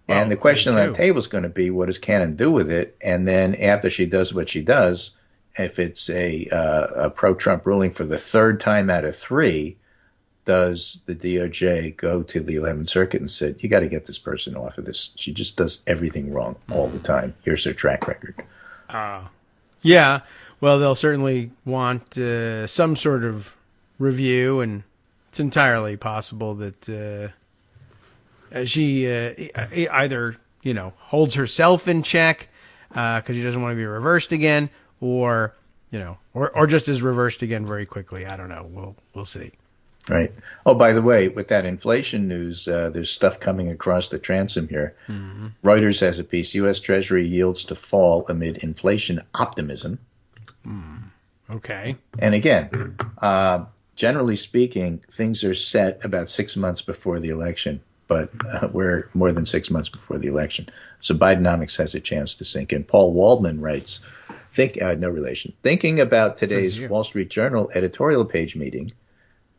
Well, and the question on the table is going to be, what does Cannon do with it? And then after she does what she does, if it's a pro-Trump ruling for the third time out of 3, does the DOJ go to the 11th Circuit and say, you got to get this person off of this? She just does everything wrong all the time. Here's her track record. Yeah. Well, they'll certainly want some sort of review, and it's entirely possible that she either, holds herself in check because she doesn't want to be reversed again, or just is reversed again very quickly. I don't know. We'll see. Right. Oh, by the way, with that inflation news, there's stuff coming across the transom here. Mm-hmm. Reuters has a piece, U.S. Treasury yields to fall amid inflation optimism. Okay. And again, generally speaking, things are set about 6 months before the election, but we're more than 6 months before the election. So Bidenomics has a chance to sink in. Paul Waldman writes, no relation, thinking about today's Wall Street Journal editorial page meeting,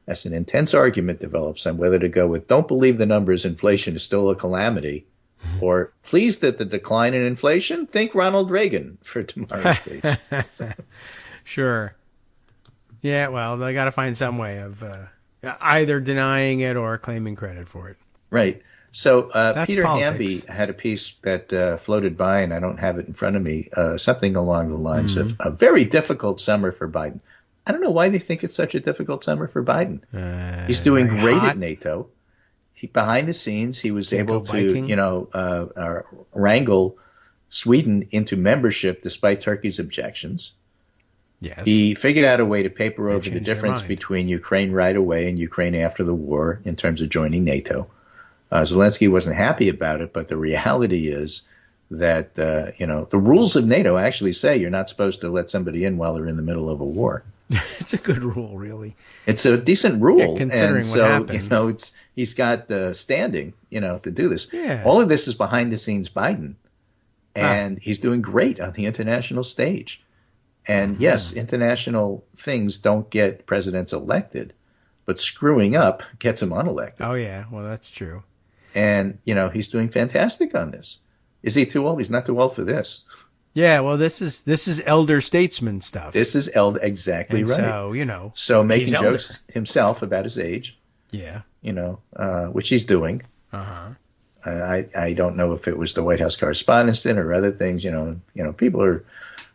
as an intense argument develops on whether to go with don't believe the numbers, inflation is still a calamity, or pleased at the decline in inflation, think Ronald Reagan for tomorrow's page. Sure. Yeah, well, they got to find some way of either denying it or claiming credit for it. Right. So Peter politics. Hamby had a piece that floated by, and I don't have it in front of me, something along the lines of a very difficult summer for Biden. I don't know why they think it's such a difficult summer for Biden. He's doing great at NATO. Behind the scenes, he was able to, wrangle Sweden into membership despite Turkey's objections. Yes. He figured out a way to paper over the difference between Ukraine right away and Ukraine after the war in terms of joining NATO. Zelensky wasn't happy about it, but the reality is that, the rules of NATO actually say you're not supposed to let somebody in while they're in the middle of a war. It's a good rule, really. It's a decent rule. Yeah, considering what happens. He's got the standing, to do this. Yeah. All of this is behind the scenes Biden. And he's doing great on the international stage. And yes, international things don't get presidents elected, but screwing up gets them unelected. Oh, yeah. Well, that's true. And, he's doing fantastic on this. Is he too old? He's not too old for this. Yeah, well, this is elder statesman stuff. This is exactly and right. So, so making jokes himself about his age. Yeah. Which he's doing. I don't know if it was the White House Correspondents' Dinner or other things. People are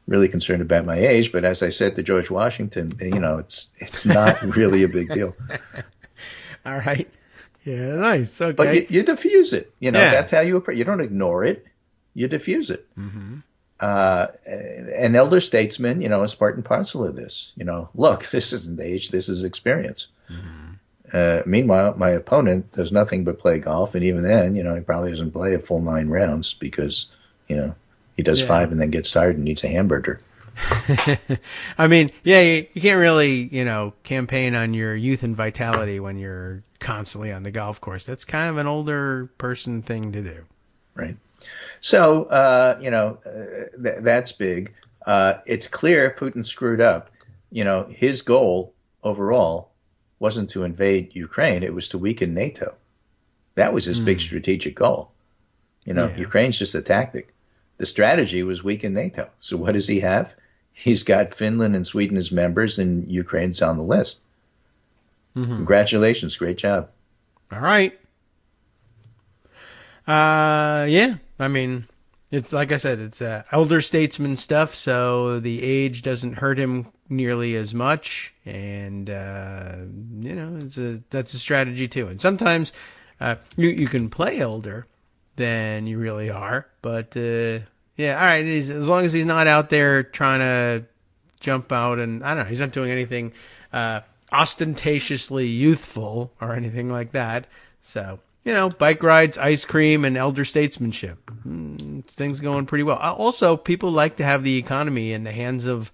really concerned about my age, but as I said to George Washington, it's not really a big deal. All right. Yeah, nice. Okay. But you diffuse it. That's how you don't ignore it. You diffuse it. Mm-hmm. An elder statesman, is part and parcel of this. Look, this isn't age, this is experience. Mm-hmm. Meanwhile, my opponent does nothing but play golf, and even then, he probably doesn't play a full 9 rounds because, he does 5 and then gets tired and needs a hamburger. I mean, you can't really, campaign on your youth and vitality when you're constantly on the golf course. That's kind of an older person thing to do. Right. So, that's big. It's clear Putin screwed up. His goal overall wasn't to invade Ukraine. It was to weaken NATO. That was his big strategic goal. Ukraine's just a tactic. The strategy was weaken NATO. So what does he have? He's got Finland and Sweden as members, and Ukraine's on the list. Mm-hmm. Congratulations. Great job. All right. Yeah. I mean, it's like I said, it's elder statesman stuff, so the age doesn't hurt him nearly as much, and that's a strategy too. And sometimes you can play older than you really are, but all right, as long as he's not out there trying to jump out, and I don't know, he's not doing anything ostentatiously youthful or anything like that. So. Bike rides, ice cream, and elder statesmanship. things going pretty well. Also, people like to have the economy in the hands of,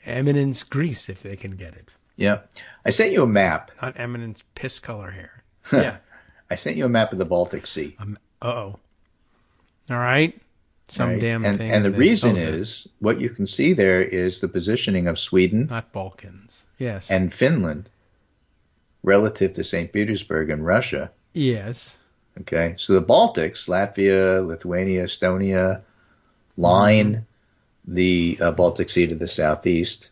eminence Greece if they can get it. Yeah. I sent you a map. Not eminence piss color hair. Yeah. I sent you a map of the Baltic Sea. Uh-oh. All right. Some right? damn thing. And the reason is, what you can see there is the positioning of Sweden. Not Balkans. Yes. And Finland relative to St. Petersburg and Russia. Yes. Okay. So the Baltics, Latvia, Lithuania, Estonia, line the Baltic Sea to the southeast.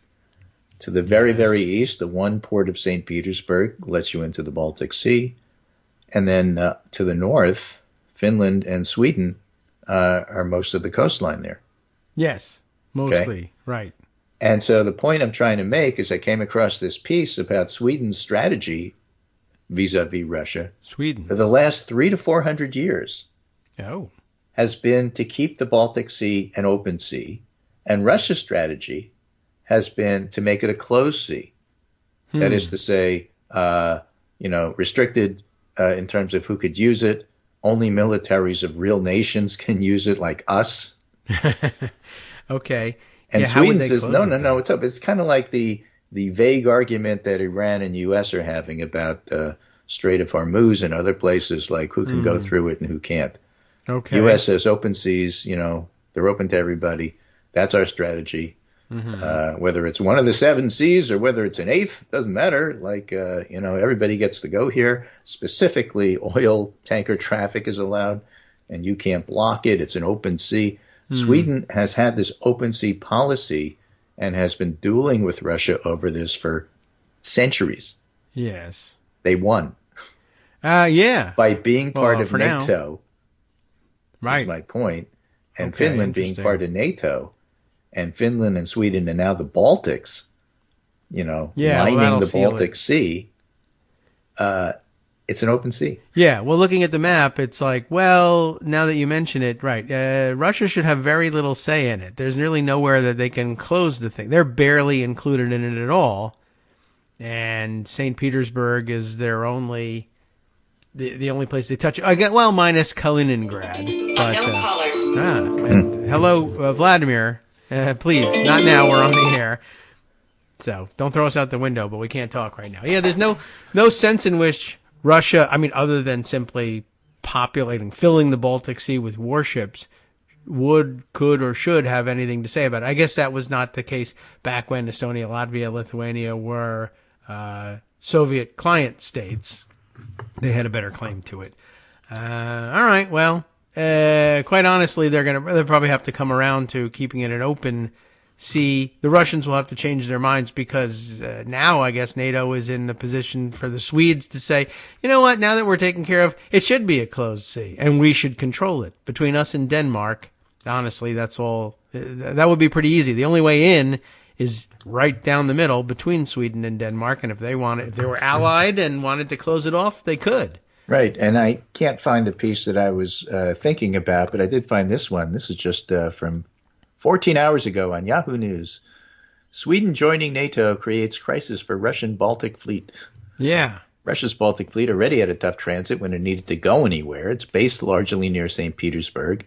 To the very, very east, the one port of St. Petersburg lets you into the Baltic Sea. And then to the north, Finland and Sweden are most of the coastline there. Yes, mostly, okay? Right. And so the point I'm trying to make is I came across this piece about Sweden's strategy vis-a-vis Russia. Sweden. For the last 300 to 400 years. Oh. Has been to keep the Baltic Sea an open sea. And Russia's strategy has been to make it a closed sea. That is to say, restricted in terms of who could use it. Only militaries of real nations can use it, like us. Okay. And Sweden says, no, it's up. It's kind of like the vague argument that Iran and U.S. are having about Strait of Hormuz and other places, like who can go through it and who can't. Okay. U.S. says open seas, they're open to everybody. That's our strategy. Whether it's one of the 7 seas or whether it's an 8th, doesn't matter. Like, everybody gets to go here. Specifically, oil tanker traffic is allowed, and you can't block it. It's an open sea. Sweden has had this open sea policy and has been dueling with Russia over this for centuries. Yes. They won. Yeah. By being part of NATO. Now. Right. Is my point. And Finland being part of NATO. And Finland and Sweden and now the Baltics, lining the Baltic Sea, it's an open sea. Yeah, well, looking at the map, it's like, well, now that you mention it, right, Russia should have very little say in it. There's really nowhere that they can close the thing. They're barely included in it at all. And St. Petersburg is their only, the only place they touch. Minus Kaliningrad. But, hello, Vladimir. Please, not now. We're on the air. So don't throw us out the window, but we can't talk right now. Yeah, there's no sense in which Russia, other than simply filling the Baltic Sea with warships, could, or should have anything to say about it. I guess that was not the case back when Estonia, Latvia, Lithuania were Soviet client states. They had a better claim to it. All right, well. Quite honestly, they'll probably have to come around to keeping it an open sea. The Russians will have to change their minds because now I guess NATO is in the position for the Swedes to say, you know what, now that we're taken care of, it should be a closed sea and we should control it. Between us and Denmark, honestly, that's all. That would be pretty easy. The only way in is right down the middle between Sweden and Denmark. And if they were allied and wanted to close it off, they could. Right, and I can't find the piece that I was thinking about, but I did find this one. This is just from 14 hours ago on Yahoo News. Sweden joining NATO creates crisis for Russian Baltic fleet. Yeah. Russia's Baltic fleet already had a tough transit when it needed to go anywhere. It's based largely near St. Petersburg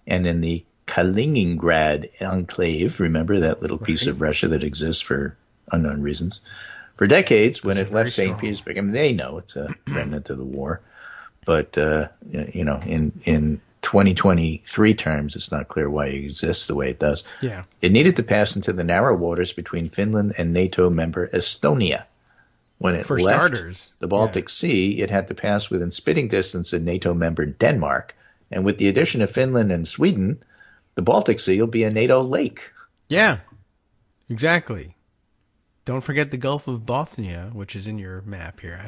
and in the Kaliningrad enclave. Remember that little piece of Russia that exists for unknown reasons? For decades, when it left St. Petersburg, they know it's a remnant of the war, but in 2023 terms, it's not clear why it exists the way it does. Yeah, it needed to pass into the narrow waters between Finland and NATO member Estonia. When it left the Baltic Sea, it had to pass within spitting distance of NATO member Denmark, and with the addition of Finland and Sweden, the Baltic Sea will be a NATO lake. Yeah, exactly. Don't forget the Gulf of Bothnia, which is in your map here.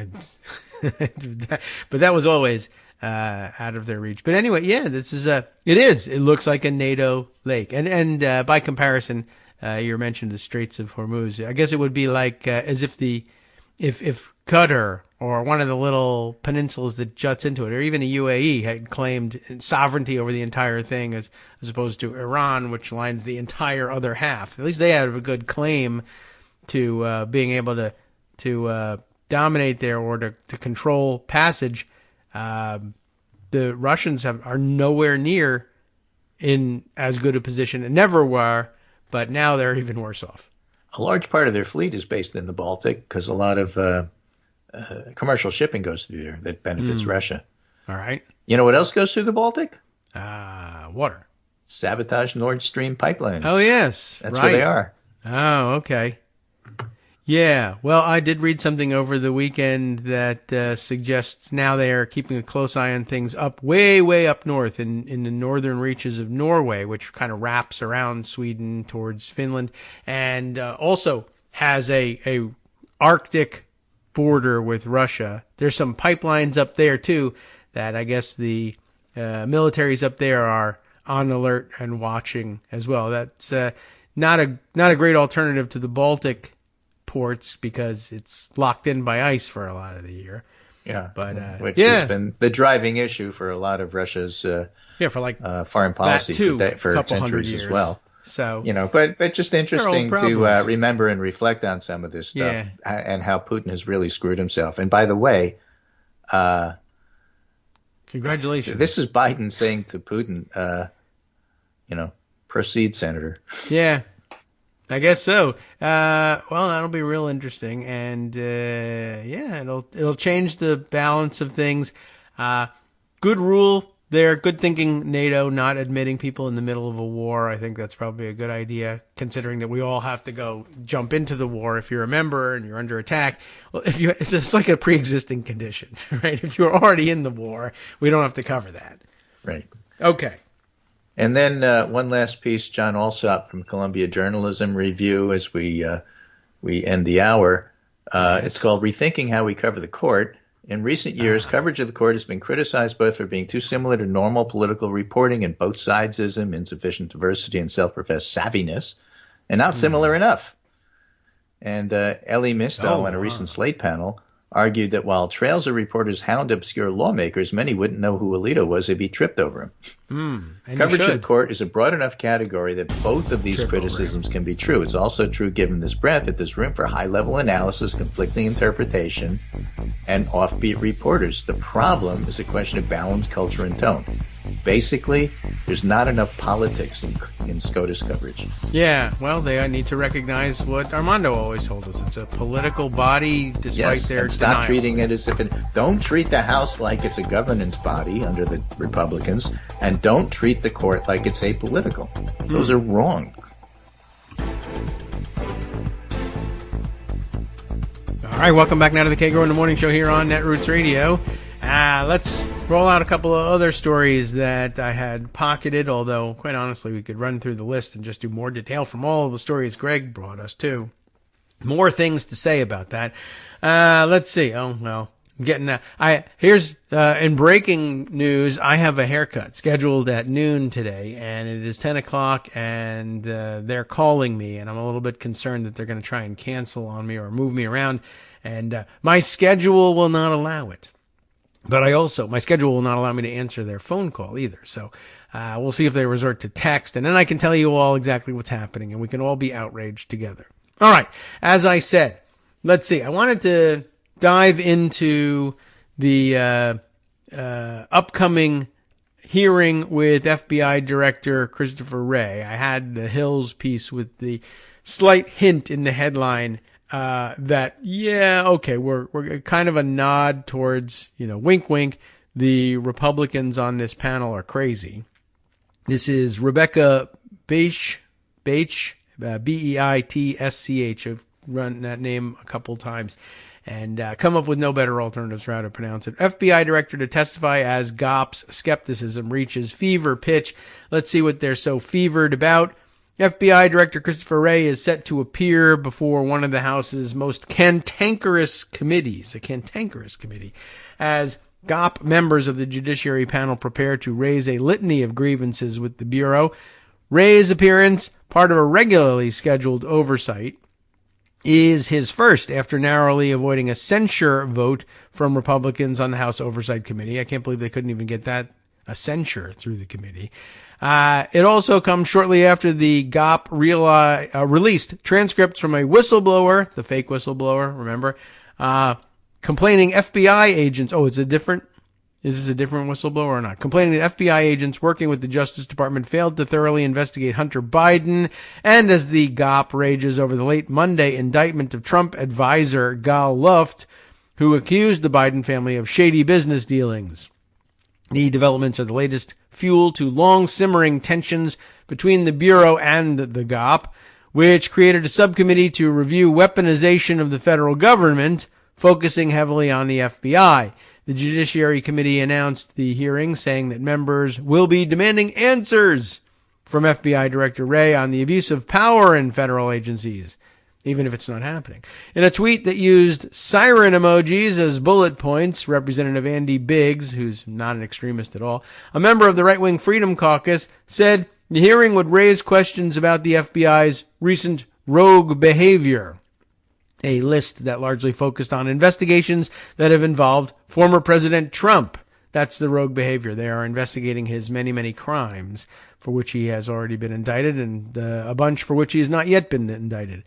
But that was always out of their reach. But anyway, yeah, this is it is. It looks like a NATO lake. And by comparison, you mentioned the Straits of Hormuz. I guess it would be like as if if Qatar or one of the little peninsulas that juts into it, or even the UAE, had claimed sovereignty over the entire thing as opposed to Iran, which lines the entire other half. At least they have a good claim to being able to dominate there or to control passage. the Russians are nowhere near in as good a position, and never were, but now they're even worse off. A large part of their fleet is based in the Baltic because a lot of commercial shipping goes through there that benefits Russia. All right. You know what else goes through the Baltic? Water. Sabotage Nord Stream pipelines. Oh, yes. That's where they are. Oh, okay. Yeah. Well, I did read something over the weekend that suggests now they are keeping a close eye on things up way, way up north in the northern reaches of Norway, which kind of wraps around Sweden towards Finland, and also has a Arctic border with Russia. There's some pipelines up there, too, that I guess the militaries up there are on alert and watching as well. That's not a great alternative to the Baltic ports because it's locked in by ice for a lot of the year. Yeah, but which has been the driving issue for a lot of Russia's for like foreign policy for couple centuries as well. So but just interesting to remember and reflect on some of this stuff and how Putin has really screwed himself. And by the way, congratulations. This is Biden saying to Putin, proceed, Senator. Yeah, I guess so. Well, that'll be real interesting, and it'll change the balance of things. Good rule there. Good thinking. NATO not admitting people in the middle of a war. I think that's probably a good idea, considering that we all have to go jump into the war if you're a member and you're under attack. Well, it's like a pre-existing condition, right? If you're already in the war, we don't have to cover that. Right. Okay. And then one last piece, John Alsop from Columbia Journalism Review, as we end the hour. It's called Rethinking How We Cover the Court. In recent years, coverage of the court has been criticized both for being too similar to normal political reporting and both sidesism, insufficient diversity, and self-professed savviness, and not similar enough. And Elie Mystal, on a recent Slate panel, argued that while trails of reporters hound obscure lawmakers, many wouldn't know who Alito was if he tripped over him. Coverage of the court is a broad enough category that both of these criticisms can be true. It's also true, given this breadth, that there's room for high-level analysis, conflicting interpretation, and offbeat reporters. The problem is a question of balance, culture, and tone. Basically, there's not enough politics in SCOTUS coverage. Yeah, well, they need to recognize what Armando always told us. It's a political body, despite their and stop treating it as if it... Don't treat the House like it's a governance body under the Republicans, and don't treat the court like it's apolitical. Those are wrong. All right, welcome back now to the Kagro in the Morning Show here on Netroots Radio. Let's roll out a couple of other stories that I had pocketed, although, quite honestly, we could run through the list and just do more detail from all of the stories Greg brought us, too. More things to say about that. Let's see. Oh, well, getting that. Here's, in breaking news, I have a haircut scheduled at noon today, and it is 10 o'clock, and they're calling me, and I'm a little bit concerned that they're going to try and cancel on me or move me around, and my schedule will not allow it. But my schedule will not allow me to answer their phone call either. So we'll see if they resort to text, and then I can tell you all exactly what's happening, and we can all be outraged together. All right. As I said, let's see. I wanted to dive into the upcoming hearing with FBI Director Christopher Wray. I had the Hills piece with the slight hint in the headline we're kind of a nod towards, wink, wink. The Republicans on this panel are crazy. This is Rebecca Beitsch, Beitsch. I've run that name a couple times and come up with no better alternatives for how to pronounce it. FBI director to testify as GOP's skepticism reaches fever pitch. Let's see what they're so fevered about. FBI Director Christopher Wray is set to appear before one of the House's most cantankerous committees, as GOP members of the Judiciary panel prepare to raise a litany of grievances with the Bureau. Wray's appearance, part of a regularly scheduled oversight, is his first after narrowly avoiding a censure vote from Republicans on the House Oversight Committee. I can't believe they couldn't even get a censure through the committee. It also comes shortly after the GOP released transcripts from a whistleblower, the fake whistleblower, remember, complaining FBI agents, it's a different Is this a different whistleblower or not? Complaining that FBI agents working with the Justice Department failed to thoroughly investigate Hunter Biden. And as the GOP rages over the late Monday indictment of Trump advisor Gal Luft, who accused the Biden family of shady business dealings. The developments are the latest fuel to long-simmering tensions between the Bureau and the GOP, which created a subcommittee to review weaponization of the federal government, focusing heavily on the FBI. The Judiciary Committee announced the hearing, saying that members will be demanding answers from FBI Director Wray on the abuse of power in federal agencies, even if it's not happening. In a tweet that used siren emojis as bullet points, Representative Andy Biggs, who's not an extremist at all, a member of the right-wing Freedom Caucus, said the hearing would raise questions about the FBI's recent rogue behavior. A list that largely focused on investigations that have involved former President Trump. That's the rogue behavior. They are investigating his many, many crimes for which he has already been indicted and a bunch for which he has not yet been indicted.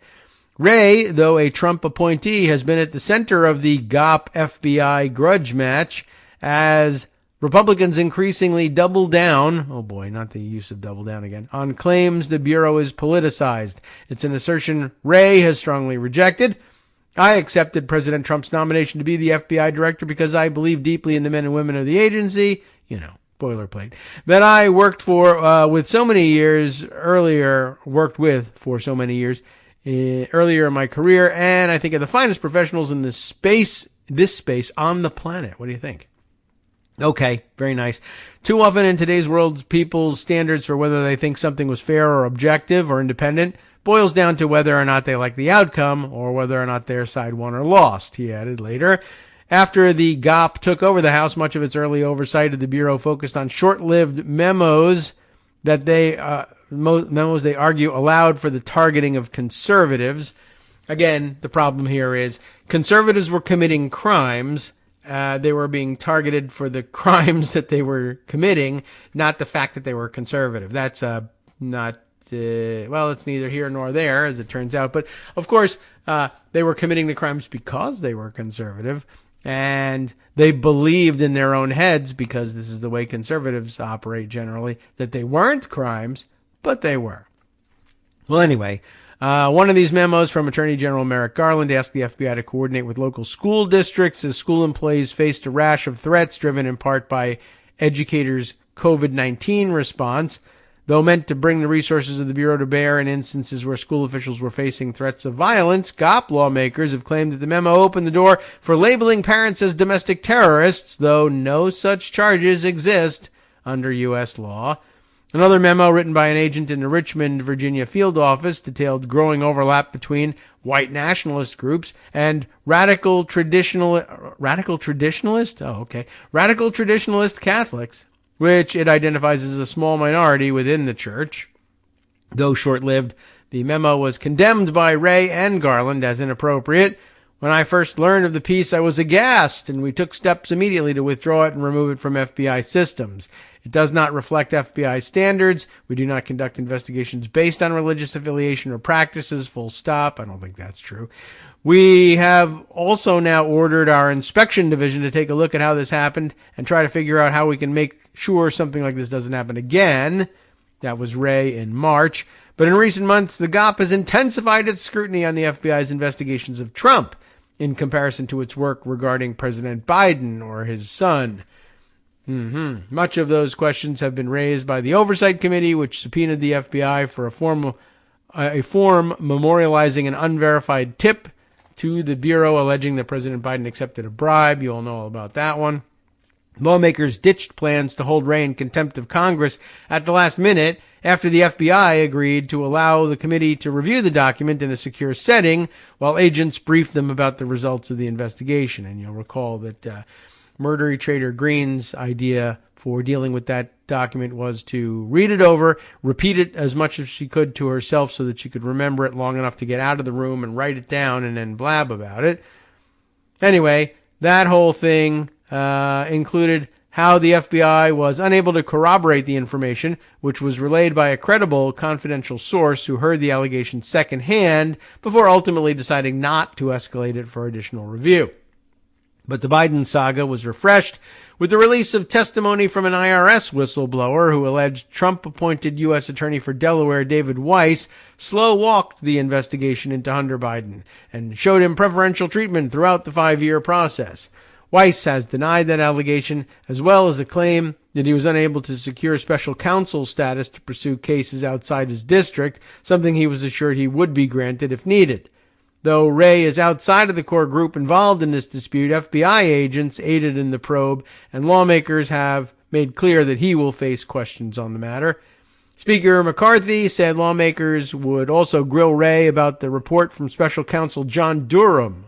Wray, though a Trump appointee, has been at the center of the GOP FBI grudge match as Republicans increasingly double down, oh boy, not the use of double down again, on claims the Bureau is politicized. It's an assertion Wray has strongly rejected. I accepted President Trump's nomination to be the FBI director because I believe deeply in the men and women of the agency, boilerplate, that I worked for earlier in my career, and I think of the finest professionals in this space on the planet. What do you think? Okay, very nice. Too often in today's world, people's standards for whether they think something was fair or objective or independent boils down to whether or not they like the outcome or whether or not their side won or lost, he added later. After the GOP took over the House, much of its early oversight of the Bureau focused on short-lived memos that they argue allowed for the targeting of conservatives. Again, the problem here is conservatives were committing crimes. They were being targeted for the crimes that they were committing, not the fact that they were conservative. That's it's neither here nor there, as it turns out. But, of course, they were committing the crimes because they were conservative, and they believed in their own heads, because this is the way conservatives operate generally, that they weren't crimes, but they were. Well, anyway, one of these memos from Attorney General Merrick Garland asked the FBI to coordinate with local school districts as school employees faced a rash of threats driven in part by educators' COVID-19 response. Though meant to bring the resources of the Bureau to bear in instances where school officials were facing threats of violence, GOP lawmakers have claimed that the memo opened the door for labeling parents as domestic terrorists, though no such charges exist under U.S. law. Another memo written by an agent in the Richmond, Virginia field office detailed growing overlap between white nationalist groups and radical traditionalist Catholics, which it identifies as a small minority within the church. Though short-lived, the memo was condemned by Wray and Garland as inappropriate. When I first learned of the piece, I was aghast, and we took steps immediately to withdraw it and remove it from FBI systems. It does not reflect FBI standards. We do not conduct investigations based on religious affiliation or practices, full stop. I don't think that's true. We have also now ordered our inspection division to take a look at how this happened and try to figure out how we can make sure something like this doesn't happen again. That was Wray in March. But in recent months, the GOP has intensified its scrutiny on the FBI's investigations of Trump in comparison to its work regarding President Biden or his son. Much of those questions have been raised by the Oversight Committee, which subpoenaed the FBI for a form memorializing an unverified tip to the Bureau alleging that President Biden accepted a bribe. You all know all about that one. Lawmakers ditched plans to hold Wray in contempt of Congress at the last minute after the FBI agreed to allow the committee to review the document in a secure setting while agents briefed them about the results of the investigation. And you'll recall that Marjorie Traitor Greene's idea for dealing with that document was to read it over, repeat it as much as she could to herself so that she could remember it long enough to get out of the room and write it down and then blab about it. Anyway, that whole thing included how the FBI was unable to corroborate the information, which was relayed by a credible, confidential source who heard the allegation secondhand before ultimately deciding not to escalate it for additional review. But the Biden saga was refreshed with the release of testimony from an IRS whistleblower who alleged Trump-appointed U.S. Attorney for Delaware David Weiss slow-walked the investigation into Hunter Biden and showed him preferential treatment throughout the 5-year process. Weiss has denied that allegation, as well as a claim that he was unable to secure special counsel status to pursue cases outside his district, something he was assured he would be granted if needed. Though Wray is outside of the core group involved in this dispute, FBI agents aided in the probe, and lawmakers have made clear that he will face questions on the matter. Speaker McCarthy said lawmakers would also grill Wray about the report from special counsel John Durham,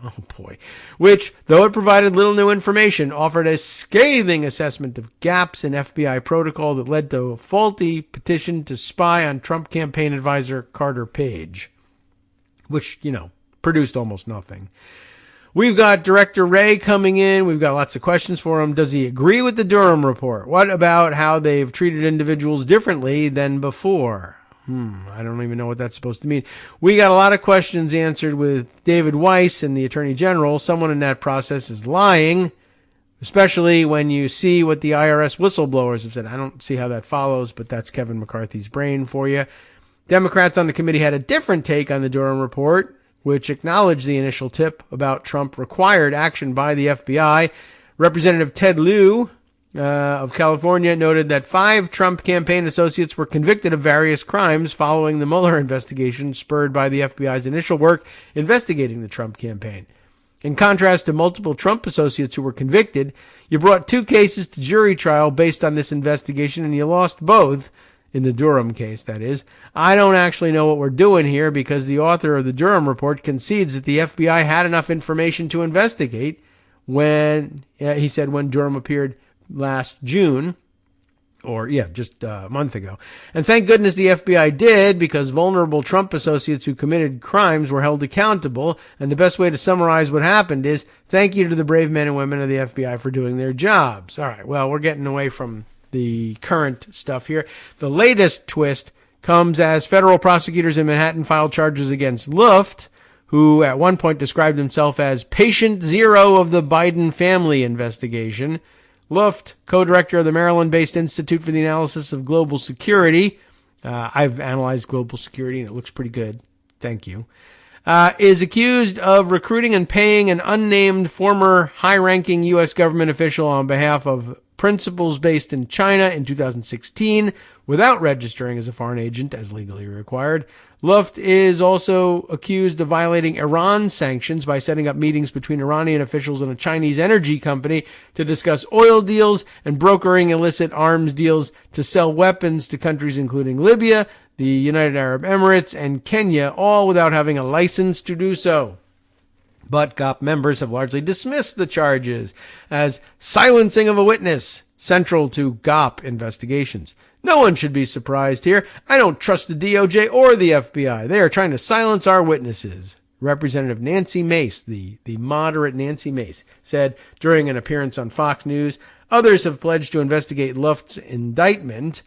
which, though it provided little new information, offered a scathing assessment of gaps in FBI protocol that led to a faulty petition to spy on Trump campaign advisor Carter Page, which, produced almost nothing. We've got Director Wray coming in. We've got lots of questions for him. Does he agree with the Durham report? What about how they've treated individuals differently than before? I don't even know what that's supposed to mean. We got a lot of questions answered with David Weiss and the Attorney General. Someone in that process is lying, especially when you see what the IRS whistleblowers have said. I don't see how that follows, but that's Kevin McCarthy's brain for you. Democrats on the committee had a different take on the Durham report, which acknowledged the initial tip about Trump required action by the FBI. Representative Ted Lieu of California noted that 5 Trump campaign associates were convicted of various crimes following the Mueller investigation spurred by the FBI's initial work investigating the Trump campaign. In contrast to multiple Trump associates who were convicted, you brought 2 cases to jury trial based on this investigation, and you lost both. In the Durham case, that is. I don't actually know what we're doing here because the author of the Durham report concedes that the FBI had enough information to investigate when Durham appeared last June, just a month ago. And thank goodness the FBI did, because vulnerable Trump associates who committed crimes were held accountable. And the best way to summarize what happened is thank you to the brave men and women of the FBI for doing their jobs. All right, well, we're getting away from the current stuff here. The latest twist comes as federal prosecutors in Manhattan filed charges against Luft, who at one point described himself as patient zero of the Biden family investigation. Luft, co-director of the Maryland-based Institute for the Analysis of Global Security. I've analyzed global security, and it looks pretty good. Thank you. Is accused of recruiting and paying an unnamed former high-ranking U.S. government official on behalf of principals based in China in 2016 without registering as a foreign agent as legally required. Luft is also accused of violating Iran sanctions by setting up meetings between Iranian officials and a Chinese energy company to discuss oil deals and brokering illicit arms deals to sell weapons to countries including Libya, the United Arab Emirates, and Kenya, all without having a license to do so. But GOP members have largely dismissed the charges as silencing of a witness, central to GOP investigations. No one should be surprised here. I don't trust the DOJ or the FBI. They are trying to silence our witnesses. Representative Nancy Mace, the moderate Nancy Mace, said during an appearance on Fox News, others have pledged to investigate Luft's indictment.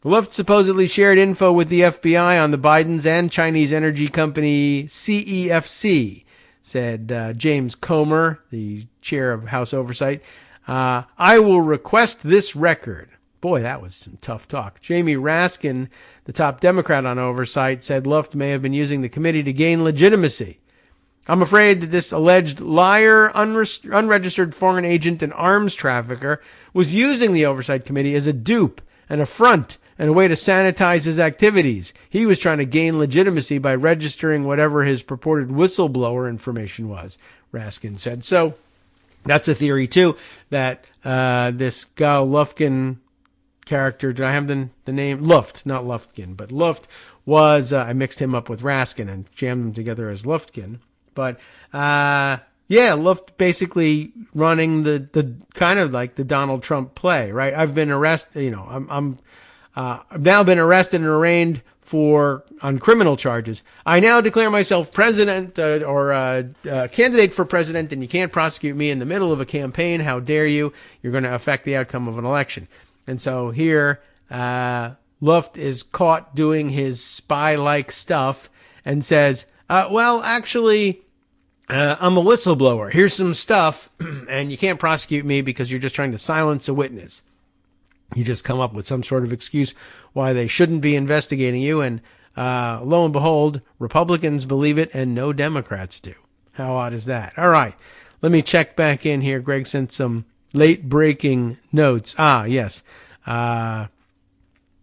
Luft supposedly shared info with the FBI on the Bidens and Chinese energy company CEFC. Said James Comer, the chair of House Oversight. I will request this record. Boy, that was some tough talk. Jamie Raskin, the top Democrat on Oversight, said Luft may have been using the committee to gain legitimacy. I'm afraid that this alleged liar, unregistered foreign agent and arms trafficker was using the Oversight Committee as a dupe, an affront, and a way to sanitize his activities. He was trying to gain legitimacy by registering whatever his purported whistleblower information was, Raskin said. So that's a theory, too, that this Gal Lufkin character, did I have the name? Luft, not Lufkin, but Luft was, I mixed him up with Raskin and jammed them together as Lufkin. But, Luft basically running the kind of like the Donald Trump play, right? I've been arrested, I've now been arrested and arraigned on criminal charges. I now declare myself president or candidate for president, and you can't prosecute me in the middle of a campaign. How dare you? You're going to affect the outcome of an election. And so here, Luft is caught doing his spy-like stuff and says, I'm a whistleblower. Here's some stuff, and you can't prosecute me because you're just trying to silence a witness. You just come up with some sort of excuse why they shouldn't be investigating you, and lo and behold, Republicans believe it and no Democrats do. How odd is that? All right, let me check back in here. Greg sent some late-breaking notes. Yes.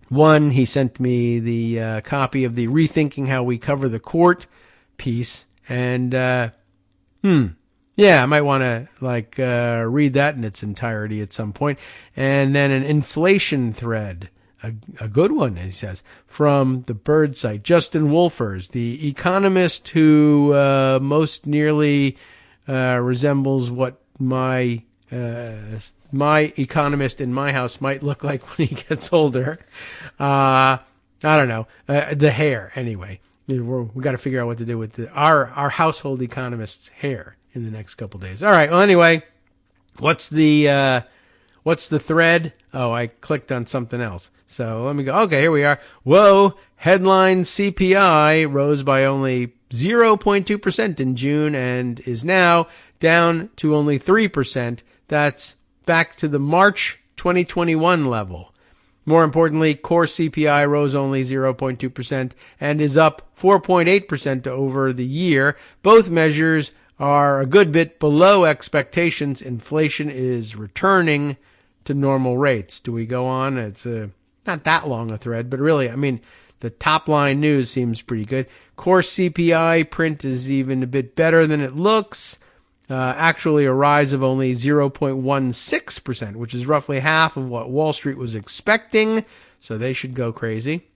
One, he sent me the copy of the Rethinking How We Cover the Court piece, and yeah, I might want to read that in its entirety at some point. And then an inflation thread, a good one, he says, from the Bird site. Justin Wolfers, the economist who most nearly resembles what my economist in my house might look like when he gets older. I don't know, the hair anyway. We got to figure out what to do with our household economist's hair in the next couple days. All right. Well, anyway, what's the thread? Oh, I clicked on something else. So let me go. Okay, here we are. Whoa. Headline CPI rose by only 0.2% in June and is now down to only 3%. That's back to the March 2021 level. More importantly, core CPI rose only 0.2% and is up 4.8% over the year. Both measures are a good bit below expectations. Inflation is returning to normal rates. Do we go on? It's not that long a thread, but really, I mean, the top line news seems pretty good. Core CPI print is even a bit better than it looks. Actually a rise of only 0.16%, which is roughly half of what Wall Street was expecting, so they should go crazy.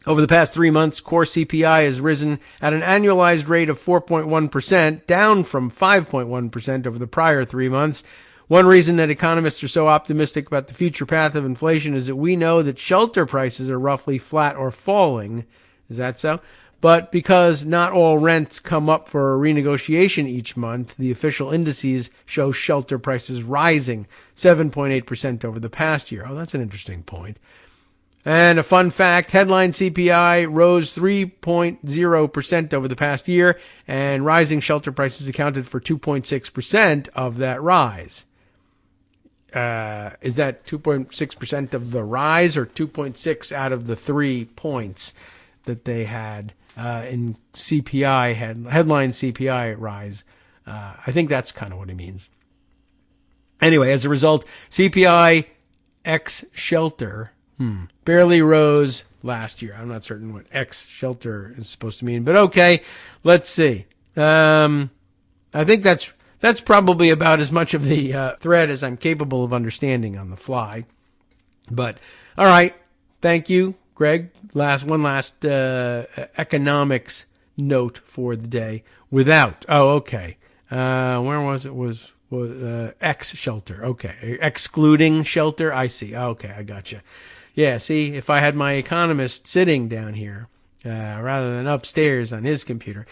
Over the past 3 months, core CPI has risen at an annualized rate of 4.1%, down from 5.1% over the prior 3 months. One reason that economists are so optimistic about the future path of inflation is that we know that shelter prices are roughly flat or falling. Is that so? But because not all rents come up for a renegotiation each month, the official indices show shelter prices rising 7.8% over the past year. Oh, that's an interesting point. And a fun fact, headline CPI rose 3.0% over the past year, and rising shelter prices accounted for 2.6% of that rise. Is that 2.6% of the rise or 2.6 out of the 3 points that they had in CPI, headline CPI rise? I think that's kind of what he means. Anyway, as a result, CPI X shelter barely rose last year. I'm not certain what X shelter is supposed to mean, but okay, let's see. I think that's probably about as much of the thread as I'm capable of understanding on the fly. But all right, thank you, Greg. One last economics note for the day. Okay. Where was it? Was X shelter? Okay, excluding shelter. I see. Okay, I gotcha. Yeah. See, if I had my economist sitting down here rather than upstairs on his computer,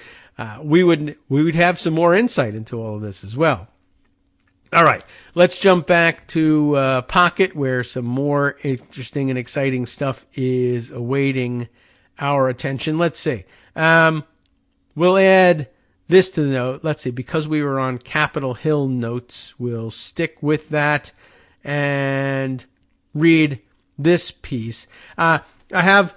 we would have some more insight into all of this as well. All right, let's jump back to Pocket, where some more interesting and exciting stuff is awaiting our attention. Let's see. We'll add this to the note. Let's see, because we were on Capitol Hill notes, we'll stick with that and read this piece. I have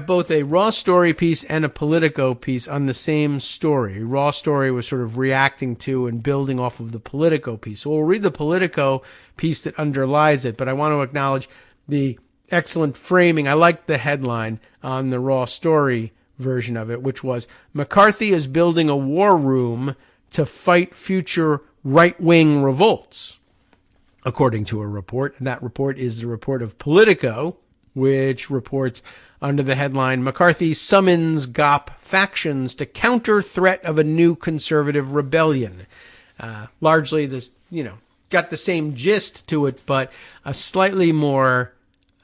both a Raw Story piece and a Politico piece on the same story. Raw Story was sort of reacting to and building off of the Politico piece. So we'll read the Politico piece that underlies it, but I want to acknowledge the excellent framing. I like the headline on the Raw Story version of it, which was, McCarthy is building a war room to fight future right-wing revolts, according to a report. And that report is the report of Politico, which reports under the headline, McCarthy summons GOP factions to counter threat of a new conservative rebellion. Largely this, got the same gist to it, but a slightly more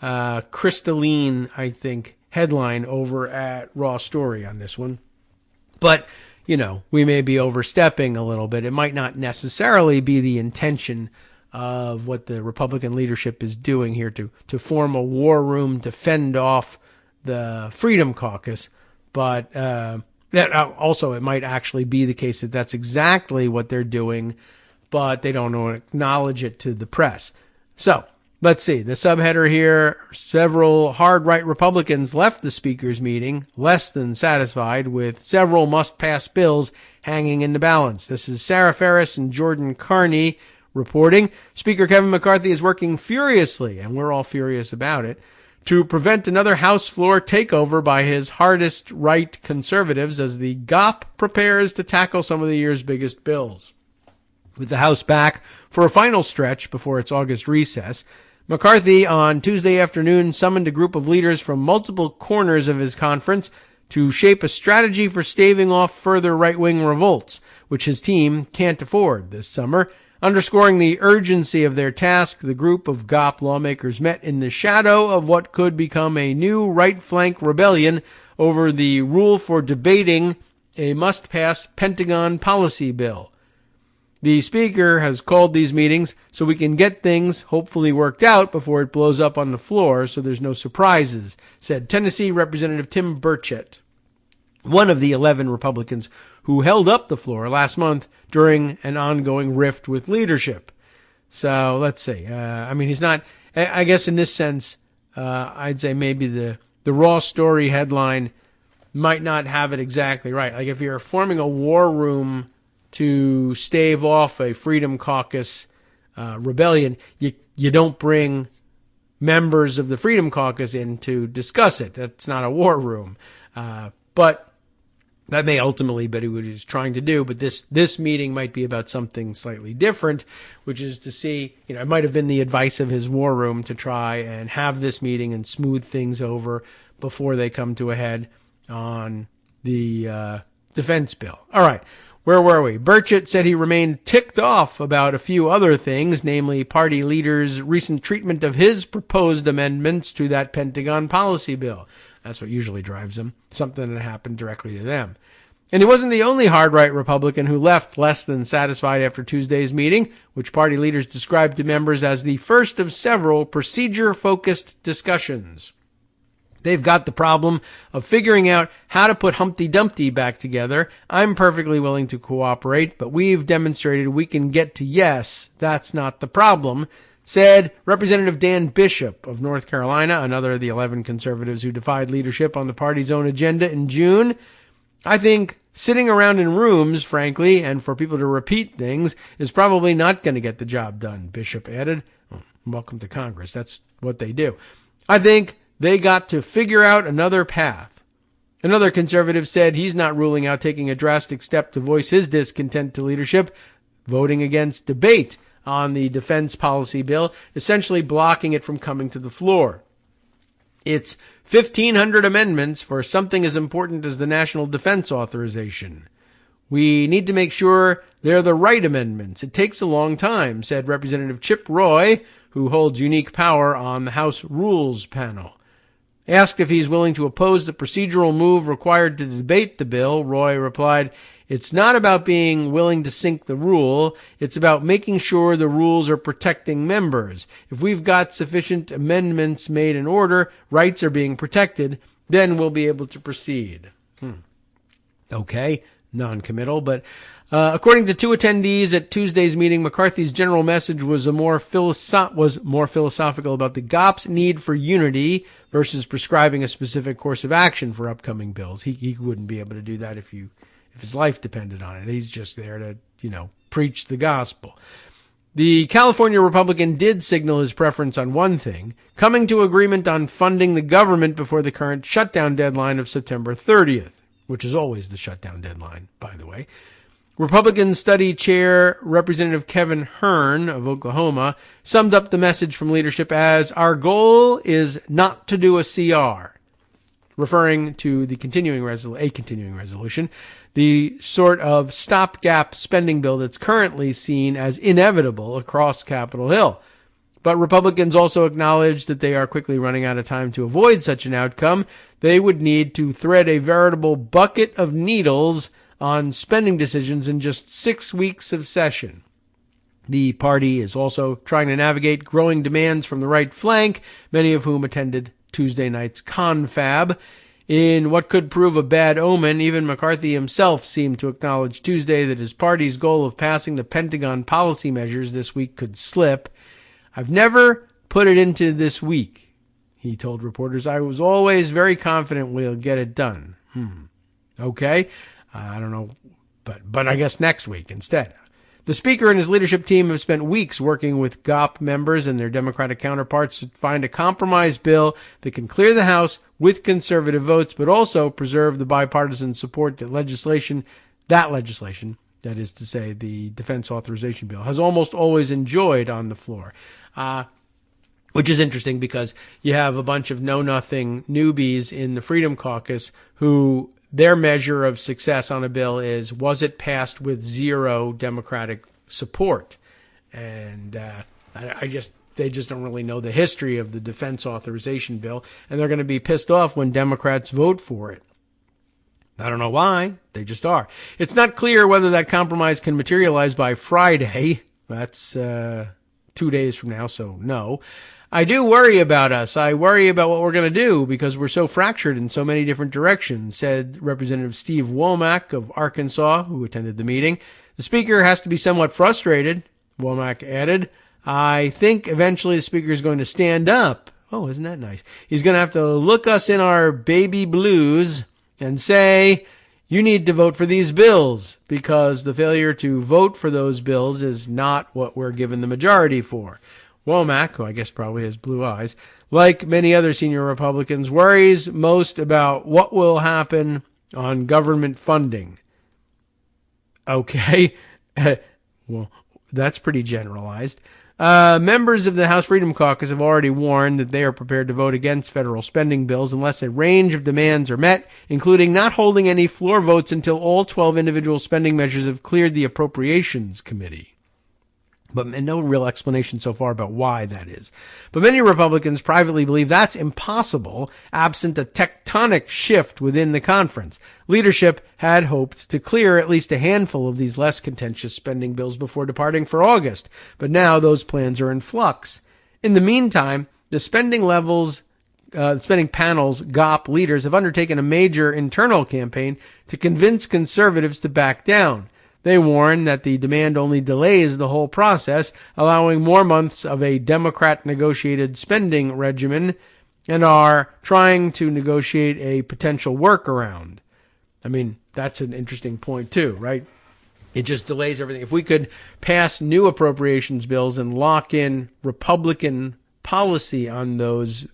crystalline, I think, headline over at Raw Story on this one. But, we may be overstepping a little bit. It might not necessarily be the intention of what the Republican leadership is doing here to form a war room to fend off the Freedom Caucus. But That also, it might actually be the case that that's exactly what they're doing, but they don't acknowledge it to the press. So let's see. The subheader here, several hard right Republicans left the speaker's meeting less than satisfied with several must-pass bills hanging in the balance. This is Sarah Ferris and Jordan Carney reporting. Speaker Kevin McCarthy is working furiously, and we're all furious about it, to prevent another House floor takeover by his hardest right conservatives as the GOP prepares to tackle some of the year's biggest bills. With the House back for a final stretch before its August recess, McCarthy on Tuesday afternoon summoned a group of leaders from multiple corners of his conference to shape a strategy for staving off further right-wing revolts, which his team can't afford this summer. Underscoring the urgency of their task, the group of GOP lawmakers met in the shadow of what could become a new right-flank rebellion over the rule for debating a must-pass Pentagon policy bill. The Speaker has called these meetings so we can get things hopefully worked out before it blows up on the floor so there's no surprises, said Tennessee Representative Tim Burchett, one of the 11 Republicans who held up the floor last month during an ongoing rift with leadership. So let's see. He's not, I guess in this sense, I'd say maybe the Raw Story headline might not have it exactly right. Like if you're forming a war room to stave off a Freedom Caucus rebellion, you don't bring members of the Freedom Caucus in to discuss it. That's not a war room. But that may ultimately be what he's trying to do, but this meeting might be about something slightly different, which is to see, it might have been the advice of his war room to try and have this meeting and smooth things over before they come to a head on the defense bill. All right, where were we? Burchett said he remained ticked off about a few other things, namely party leaders' recent treatment of his proposed amendments to that Pentagon policy bill. That's what usually drives them, something that happened directly to them. And he wasn't the only hard-right Republican who left less than satisfied after Tuesday's meeting, which party leaders described to members as the first of several procedure-focused discussions. They've got the problem of figuring out how to put Humpty Dumpty back together. I'm perfectly willing to cooperate, but we've demonstrated we can get to yes, that's not the problem, said Representative Dan Bishop of North Carolina, another of the 11 conservatives who defied leadership on the party's own agenda in June. I think sitting around in rooms, frankly, and for people to repeat things is probably not going to get the job done, Bishop added. Welcome to Congress. That's what they do. I think they got to figure out another path. Another conservative said he's not ruling out taking a drastic step to voice his discontent to leadership, voting against debate on the defense policy bill, essentially blocking it from coming to the floor. It's 1,500 amendments for something as important as the National Defense Authorization. We need to make sure they're the right amendments. It takes a long time, said Representative Chip Roy, who holds unique power on the House Rules panel. Asked if he's willing to oppose the procedural move required to debate the bill, Roy replied, "It's not about being willing to sink the rule. It's about making sure the rules are protecting members. If we've got sufficient amendments made in order, rights are being protected, then we'll be able to proceed." Okay, non-committal, but according to two attendees at Tuesday's meeting, McCarthy's general message was more philosophical about the GOP's need for unity versus prescribing a specific course of action for upcoming bills. He wouldn't be able to do that if his life depended on it. He's just there to, preach the gospel. The California Republican did signal his preference on one thing, coming to agreement on funding the government before the current shutdown deadline of September 30th, which is always the shutdown deadline, by the way. Republican Study Chair Representative Kevin Hern of Oklahoma summed up the message from leadership as, "Our goal is not to do a CR," referring to the continuing resolution, the sort of stopgap spending bill that's currently seen as inevitable across Capitol Hill. But Republicans also acknowledged that they are quickly running out of time to avoid such an outcome. They would need to thread a veritable bucket of needles on spending decisions in just 6 weeks of session. The party is also trying to navigate growing demands from the right flank, many of whom attended Tuesday night's confab. In what could prove a bad omen, even McCarthy himself seemed to acknowledge Tuesday that his party's goal of passing the Pentagon policy measures this week could slip. "I've never put it into this week," he told reporters. "I was always very confident we'll get it done." Okay. I don't know, but I guess next week instead. The Speaker and his leadership team have spent weeks working with GOP members and their Democratic counterparts to find a compromise bill that can clear the House with conservative votes, but also preserve the bipartisan support that legislation, that is to say, the defense authorization bill, has almost always enjoyed on the floor. Which is interesting because you have a bunch of know-nothing newbies in the Freedom Caucus who their measure of success on a bill is, was it passed with zero Democratic support? And they just don't really know the history of the defense authorization bill, and they're going to be pissed off when Democrats vote for it. I don't know why. They just are. It's not clear whether that compromise can materialize by Friday. That's 2 days from now, so no. I do worry about us. I worry about what we're going to do because we're so fractured in so many different directions, said Representative Steve Womack of Arkansas, who attended the meeting. The Speaker has to be somewhat frustrated, Womack added. "I think eventually the Speaker is going to stand up." Oh, isn't that nice? "He's going to have to look us in our baby blues and say, you need to vote for these bills because the failure to vote for those bills is not what we're given the majority for." Womack, who I guess probably has blue eyes, like many other senior Republicans, worries most about what will happen on government funding. Okay. Well, that's pretty generalized. Members of the House Freedom Caucus have already warned that they are prepared to vote against federal spending bills unless a range of demands are met, including not holding any floor votes until all 12 individual spending measures have cleared the Appropriations Committee. But no real explanation so far about why that is. But many Republicans privately believe that's impossible absent a tectonic shift within the conference. Leadership had hoped to clear at least a handful of these less contentious spending bills before departing for August, but now those plans are in flux. In the meantime, the spending panel's GOP leaders have undertaken a major internal campaign to convince conservatives to back down. They warn that the demand only delays the whole process, allowing more months of a Democrat-negotiated spending regimen, and are trying to negotiate a potential workaround. I mean, that's an interesting point too, right? It just delays everything. If we could pass new appropriations bills and lock in Republican policy on those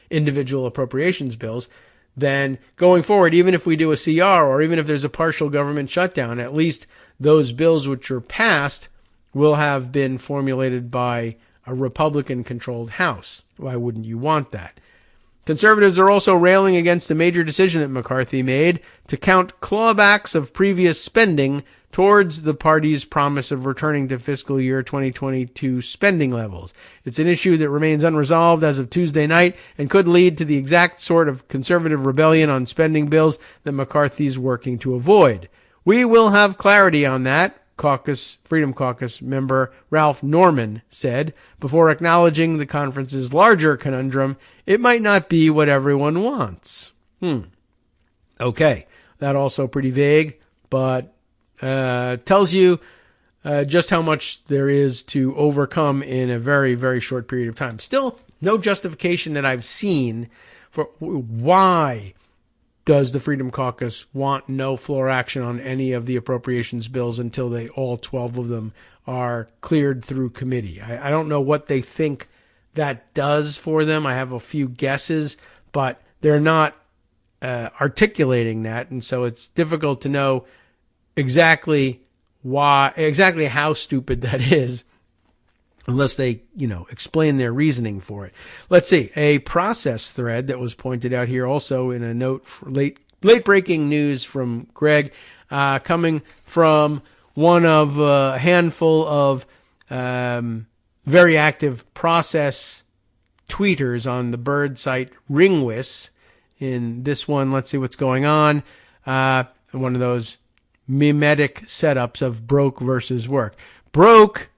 individual appropriations bills, then going forward, even if we do a CR or even if there's a partial government shutdown, at least those bills which are passed will have been formulated by a Republican-controlled House. Why wouldn't you want that? Conservatives are also railing against a major decision that McCarthy made to count clawbacks of previous spending towards the party's promise of returning to fiscal year 2022 spending levels. It's an issue that remains unresolved as of Tuesday night and could lead to the exact sort of conservative rebellion on spending bills that McCarthy's working to avoid. We will have clarity on that, Freedom Caucus member Ralph Norman said, before acknowledging the conference's larger conundrum. It might not be what everyone wants. Okay, that also pretty vague, but tells you just how much there is to overcome in a very, very short period of time. Still, no justification that I've seen for why does the Freedom Caucus want no floor action on any of the appropriations bills until all 12 of them are cleared through committee. I don't know what they think that does for them. I have a few guesses, but they're not articulating that, and so it's difficult to know exactly how stupid that is unless they, explain their reasoning for it. Let's see, a process thread that was pointed out here also in a note for late breaking news from Greg, coming from one of a handful of very active process tweeters on the bird site Ringwis. In this one, let's see what's going on. One of those mimetic setups of broke versus work. Broke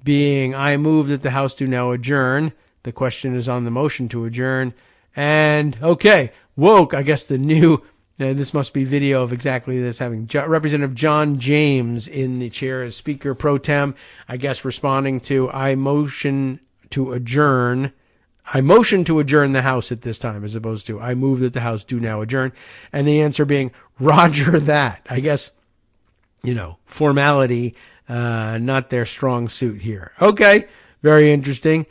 being, I move that the House do now adjourn. The question is on the motion to adjourn. And, okay, woke, I guess the new, this must be video of exactly this, having Representative John James in the chair as Speaker Pro Tem, I guess responding to, I motion to adjourn the House at this time, as opposed to, I move that the House do now adjourn. And the answer being, Roger that. I guess, formality, not their strong suit here. Okay. Very interesting.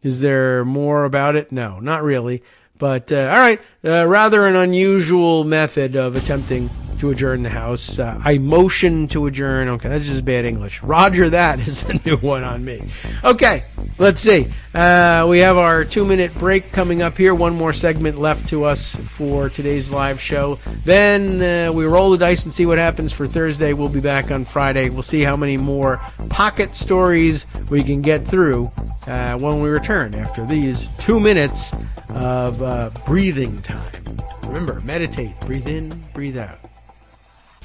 Is there more about it? No, not really. But, all right. Rather an unusual method of attempting to adjourn the House. I motion to adjourn. Okay, that's just bad English. Roger that is the new one on me. Okay, let's see. We have our 2-minute break coming up here. One more segment left to us for today's live show. Then we roll the dice and see what happens for Thursday. We'll be back on Friday. We'll see how many more pocket stories we can get through when we return after these 2 minutes of breathing time. Remember, meditate, breathe in, breathe out.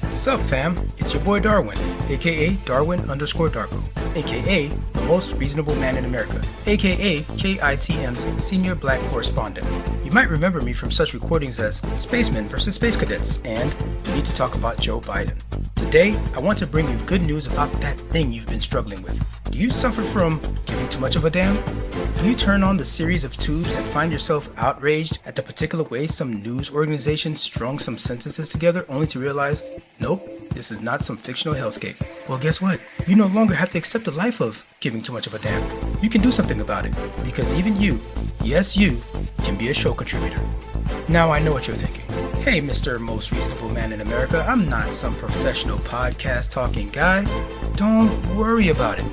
Sup fam, it's your boy Darwin, aka Darwin_Darko, aka the most reasonable man in America, aka KITM's senior black correspondent. You might remember me from such recordings as Spacemen vs. Space Cadets and We Need to Talk About Joe Biden. Today, I want to bring you good news about that thing you've been struggling with. Do you suffer from giving too much of a damn? Do you turn on the series of tubes and find yourself outraged at the particular way some news organization strung some sentences together only to realize, nope, this is not some fictional hellscape? Well, guess what? You no longer have to accept the life of giving too much of a damn. You can do something about it, because even you, yes you, can be a show contributor. Now I know what you're thinking. Hey, Mr. Most Reasonable Man in America, I'm not some professional podcast talking guy. Don't worry about it.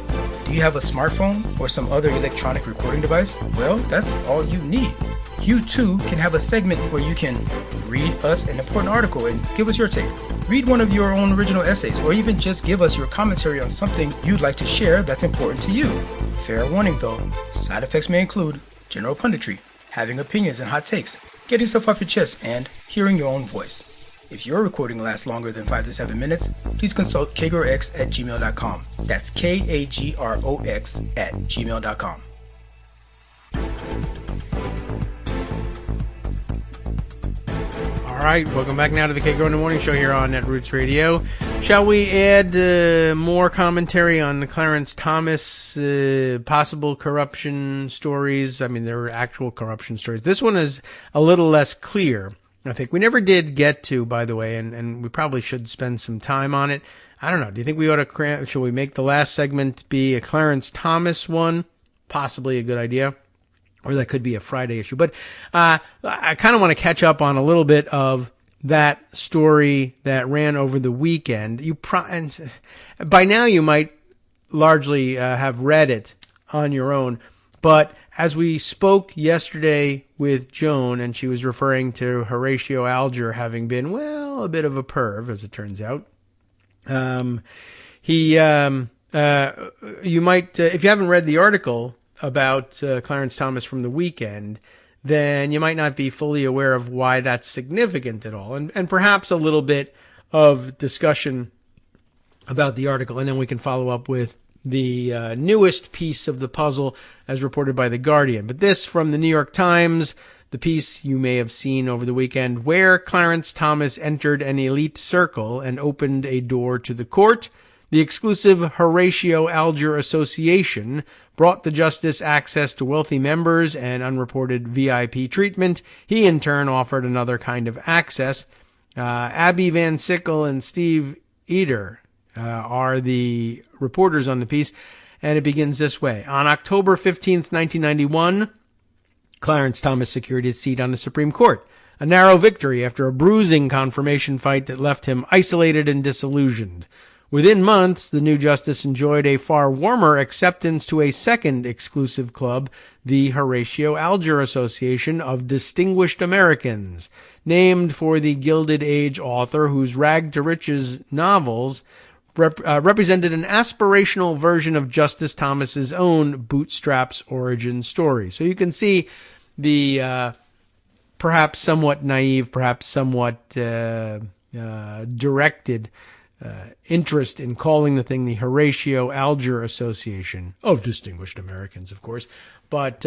Do you have a smartphone or some other electronic recording device? Well, that's all you need. You too can have a segment where you can read us an important article and give us your take. Read one of your own original essays, or even just give us your commentary on something you'd like to share that's important to you. Fair warning though, side effects may include general punditry, having opinions and hot takes, getting stuff off your chest, and hearing your own voice. If your recording lasts longer than 5 to 7 minutes, please consult kagrox@gmail.com. That's KAGROX@gmail.com. All right, welcome back now to the Kagro in the Morning Show here on Netroots Radio. Shall we add more commentary on the Clarence Thomas possible corruption stories? I mean, there were actual corruption stories. This one is a little less clear, I think. We never did get to, by the way, and we probably should spend some time on it. I don't know. Do you think we ought to, should we make the last segment be a Clarence Thomas one? Possibly a good idea. Or that could be a Friday issue. But I kind of want to catch up on a little bit of that story that ran over the weekend. And by now you might largely have read it on your own. But as we spoke yesterday with Joan, and she was referring to Horatio Alger having been, well, a bit of a perv, as it turns out. You might, if you haven't read the article about Clarence Thomas from the weekend, then you might not be fully aware of why that's significant at all. And perhaps a little bit of discussion about the article, and then we can follow up with the newest piece of the puzzle as reported by The Guardian. But this from the New York Times, the piece you may have seen over the weekend, where Clarence Thomas entered an elite circle and opened a door to the court. The exclusive Horatio Alger Association brought the justice access to wealthy members and unreported VIP treatment. He, in turn, offered another kind of access. Abby Van Sickle and Steve Eder are the reporters on the piece, and it begins this way. On October 15th, 1991, Clarence Thomas secured his seat on the Supreme Court. A narrow victory after a bruising confirmation fight that left him isolated and disillusioned. Within months, the new justice enjoyed a far warmer acceptance to a second exclusive club, the Horatio Alger Association of Distinguished Americans, named for the Gilded Age author whose Rag to Riches novels represented an aspirational version of Justice Thomas's own bootstraps origin story. So you can see the perhaps somewhat naive, perhaps somewhat directed interest in calling the thing the Horatio Alger Association of Distinguished Americans, of course. But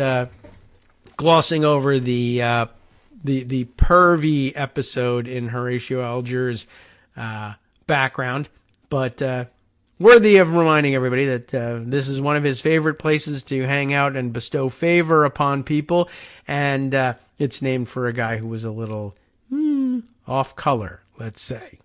glossing over the pervy episode in Horatio Alger's background, but worthy of reminding everybody that this is one of his favorite places to hang out and bestow favor upon people, and it's named for a guy who was a little off color, let's say.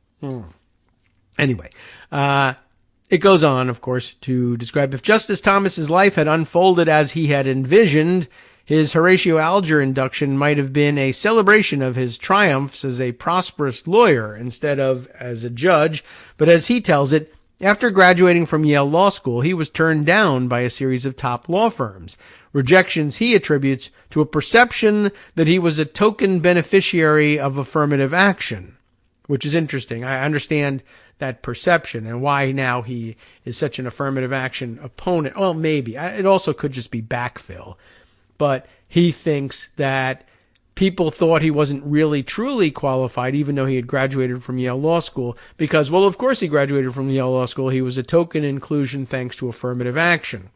Anyway, it goes on, of course, to describe if Justice Thomas's life had unfolded as he had envisioned, his Horatio Alger induction might have been a celebration of his triumphs as a prosperous lawyer instead of as a judge. But as he tells it, after graduating from Yale Law School, he was turned down by a series of top law firms. Rejections he attributes to a perception that he was a token beneficiary of affirmative action, which is interesting. I understand that perception and why now he is such an affirmative action opponent. Well, maybe. It also could just be backfill. But he thinks that people thought he wasn't really truly qualified, even though he had graduated from Yale Law School, because, well, of course he graduated from Yale Law School. He was a token inclusion thanks to affirmative action.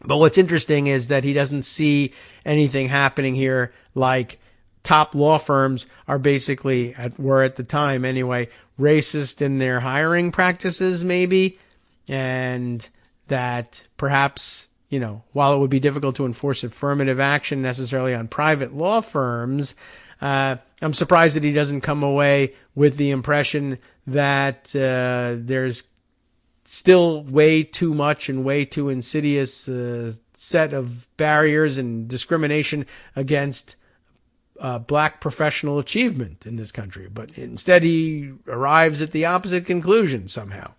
But what's interesting is that he doesn't see anything happening here like top law firms are basically, were at the time anyway, racist in their hiring practices, maybe, and that perhaps, you know, while it would be difficult to enforce affirmative action necessarily on private law firms, I'm surprised that he doesn't come away with the impression that there's still way too much and way too insidious set of barriers and discrimination against black professional achievement in this country. But instead, he arrives at the opposite conclusion somehow.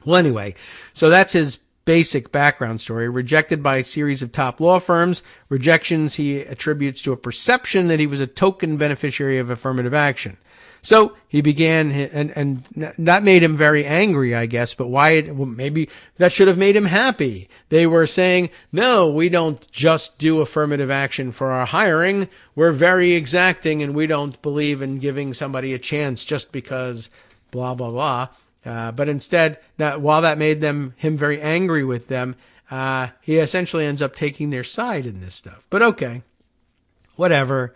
Well, anyway, so that's his basic background story. Rejected by a series of top law firms, rejections he attributes to a perception that he was a token beneficiary of affirmative action. So he began, and that made him very angry, I guess, but why? Well, maybe that should have made him happy. They were saying, no, we don't just do affirmative action for our hiring. We're very exacting, and we don't believe in giving somebody a chance just because blah, blah, blah. But instead, while that made him very angry with them, he essentially ends up taking their side in this stuff. But okay, whatever.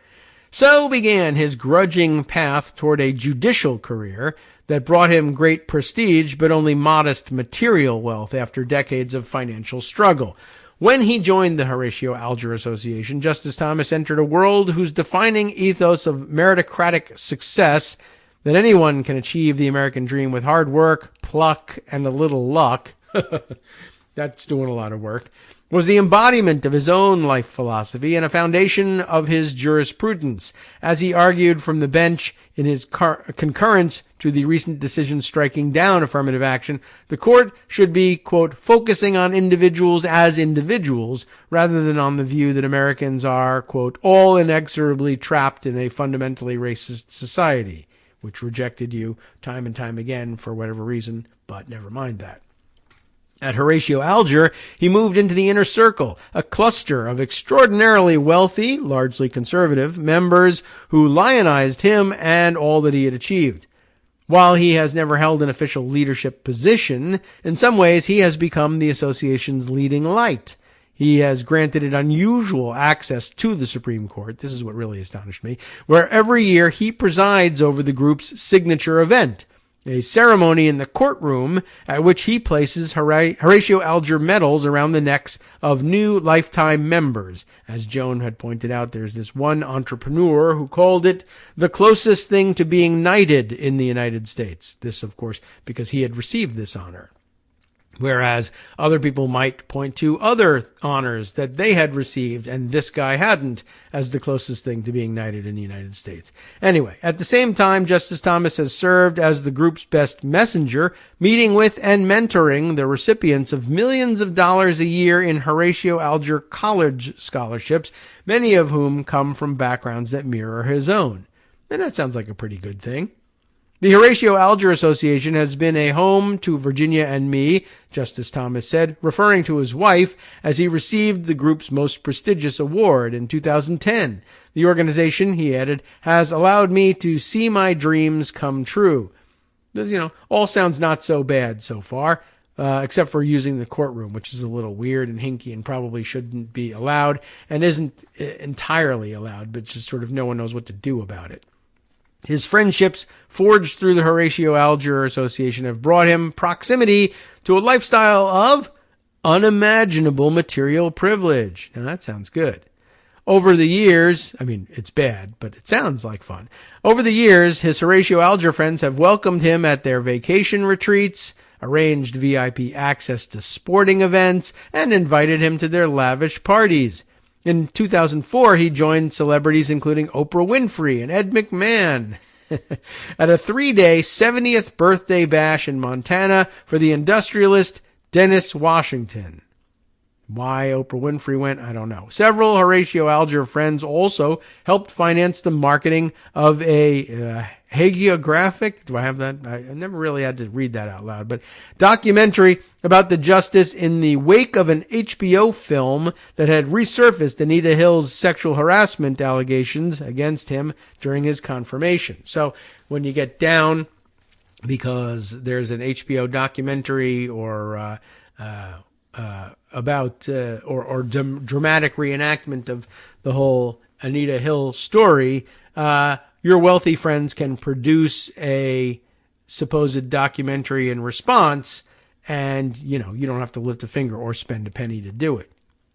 So began his grudging path toward a judicial career that brought him great prestige but only modest material wealth after decades of financial struggle. When he joined the Horatio Alger Association, Justice Thomas entered a world whose defining ethos of meritocratic success, that anyone can achieve the American dream with hard work, pluck, and a little luck, that's doing a lot of work, was the embodiment of his own life philosophy and a foundation of his jurisprudence. As he argued from the bench in his concurrence to the recent decision striking down affirmative action, the court should be, quote, focusing on individuals as individuals rather than on the view that Americans are, quote, all inexorably trapped in a fundamentally racist society, which rejected you time and time again for whatever reason, but never mind that. At Horatio Alger, he moved into the inner circle, a cluster of extraordinarily wealthy, largely conservative, members who lionized him and all that he had achieved. While he has never held an official leadership position, in some ways he has become the association's leading light. He has granted it unusual access to the Supreme Court. This is what really astonished me, where every year he presides over the group's signature event, a ceremony in the courtroom at which he places Horatio Alger medals around the necks of new lifetime members. As Joan had pointed out, there's this one entrepreneur who called it the closest thing to being knighted in the United States. This, of course, because he had received this honor. Whereas other people might point to other honors that they had received, and this guy hadn't, as the closest thing to being knighted in the United States. Anyway, at the same time, Justice Thomas has served as the group's best messenger, meeting with and mentoring the recipients of millions of dollars a year in Horatio Alger College scholarships, many of whom come from backgrounds that mirror his own. And that sounds like a pretty good thing. The Horatio Alger Association has been a home to Virginia and me, Justice Thomas said, referring to his wife as he received the group's most prestigious award in 2010. The organization, he added, has allowed me to see my dreams come true. This, all sounds not so bad so far. except for using the courtroom, which is a little weird and hinky and probably shouldn't be allowed and isn't entirely allowed, but just sort of no one knows what to do about it. His friendships forged through the Horatio Alger Association have brought him proximity to a lifestyle of unimaginable material privilege. Now that sounds good. Over the years, I mean, it's bad, but it sounds like fun. Over the years, his Horatio Alger friends have welcomed him at their vacation retreats, arranged VIP access to sporting events, and invited him to their lavish parties. In 2004, he joined celebrities including Oprah Winfrey and Ed McMahon at a 3-day 70th birthday bash in Montana for the industrialist Dennis Washington. Why Oprah Winfrey went, I don't know. Several Horatio Alger friends also helped finance the marketing of a hagiographic, do I have that? I never really had to read that out loud, but documentary about the justice in the wake of an HBO film that had resurfaced Anita Hill's sexual harassment allegations against him during his confirmation. So when you get down, because there's an HBO documentary or about dramatic reenactment of the whole Anita Hill story, your wealthy friends can produce a supposed documentary in response, and you don't have to lift a finger or spend a penny to do it.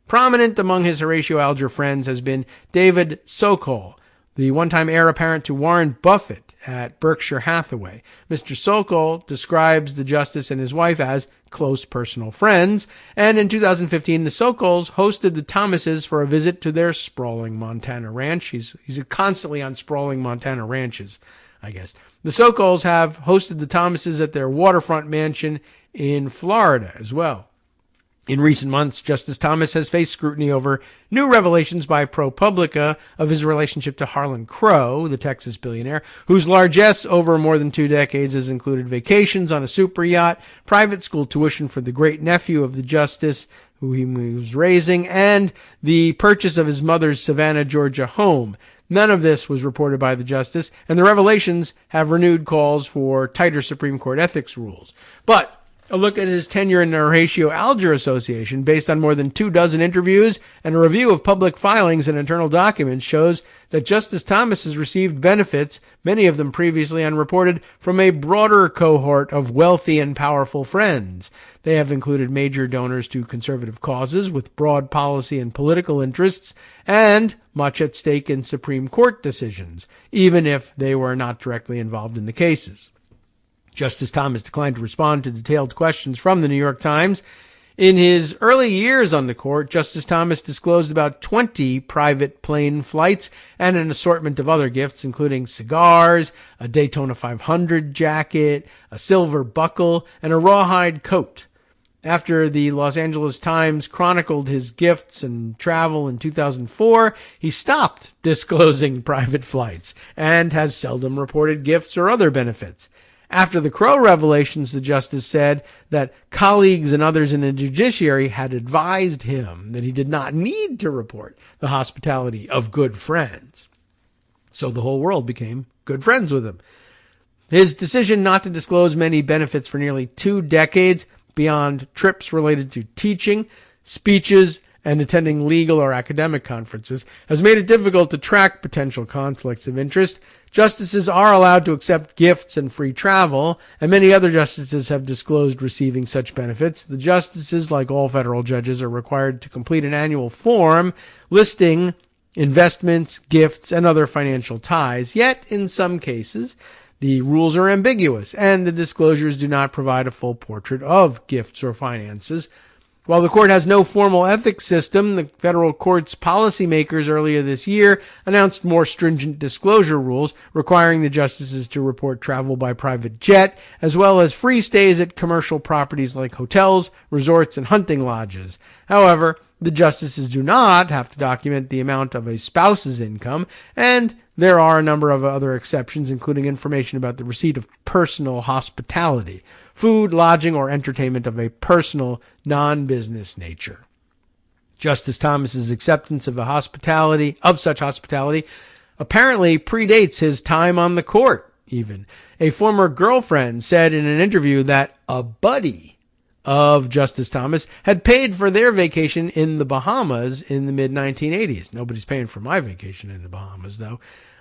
Prominent among his Horatio Alger friends has been David Sokol, the one-time heir apparent to Warren Buffett at Berkshire Hathaway. Mr. Sokol describes the justice and his wife as close personal friends, and in 2015, the Sokols hosted the Thomases for a visit to their sprawling Montana ranch. He's constantly on sprawling Montana ranches, I guess. The Sokols have hosted the Thomases at their waterfront mansion in Florida as well. In recent months, Justice Thomas has faced scrutiny over new revelations by ProPublica of his relationship to Harlan Crow, the Texas billionaire, whose largesse over more than 2 decades has included vacations on a super yacht, private school tuition for the great-nephew of the justice who he was raising, and the purchase of his mother's Savannah, Georgia home. None of this was reported by the justice, and the revelations have renewed calls for tighter Supreme Court ethics rules. But a look at his tenure in the Horatio Alger Association, based on more than 24 interviews and a review of public filings and internal documents, shows that Justice Thomas has received benefits, many of them previously unreported, from a broader cohort of wealthy and powerful friends. They have included major donors to conservative causes with broad policy and political interests, and much at stake in Supreme Court decisions, even if they were not directly involved in the cases. Justice Thomas declined to respond to detailed questions from the New York Times. In his early years on the court, Justice Thomas disclosed about 20 private plane flights and an assortment of other gifts, including cigars, a Daytona 500 jacket, a silver buckle, and a rawhide coat. After the Los Angeles Times chronicled his gifts and travel in 2004, he stopped disclosing private flights and has seldom reported gifts or other benefits. After the Crow revelations, the justice said that colleagues and others in the judiciary had advised him that he did not need to report the hospitality of good friends. So the whole world became good friends with him. His decision not to disclose many benefits for nearly 2 decades, beyond trips related to teaching, speeches, and attending legal or academic conferences, has made it difficult to track potential conflicts of interest. Justices are allowed to accept gifts and free travel, and many other justices have disclosed receiving such benefits. The justices, like all federal judges, are required to complete an annual form listing investments, gifts, and other financial ties. Yet, in some cases, the rules are ambiguous, and the disclosures do not provide a full portrait of gifts or finances. While the court has no formal ethics system, the federal court's policymakers earlier this year announced more stringent disclosure rules requiring the justices to report travel by private jet, as well as free stays at commercial properties like hotels, resorts, and hunting lodges. However, the justices do not have to document the amount of a spouse's income, and there are a number of other exceptions, including information about the receipt of personal hospitality, food, lodging, or entertainment of a personal, non-business nature. Justice Thomas's acceptance of such hospitality apparently predates his time on the court, even. A former girlfriend said in an interview that a buddy of Justice Thomas had paid for their vacation in the Bahamas in the mid-1980s. Nobody's paying for my vacation in the Bahamas, though.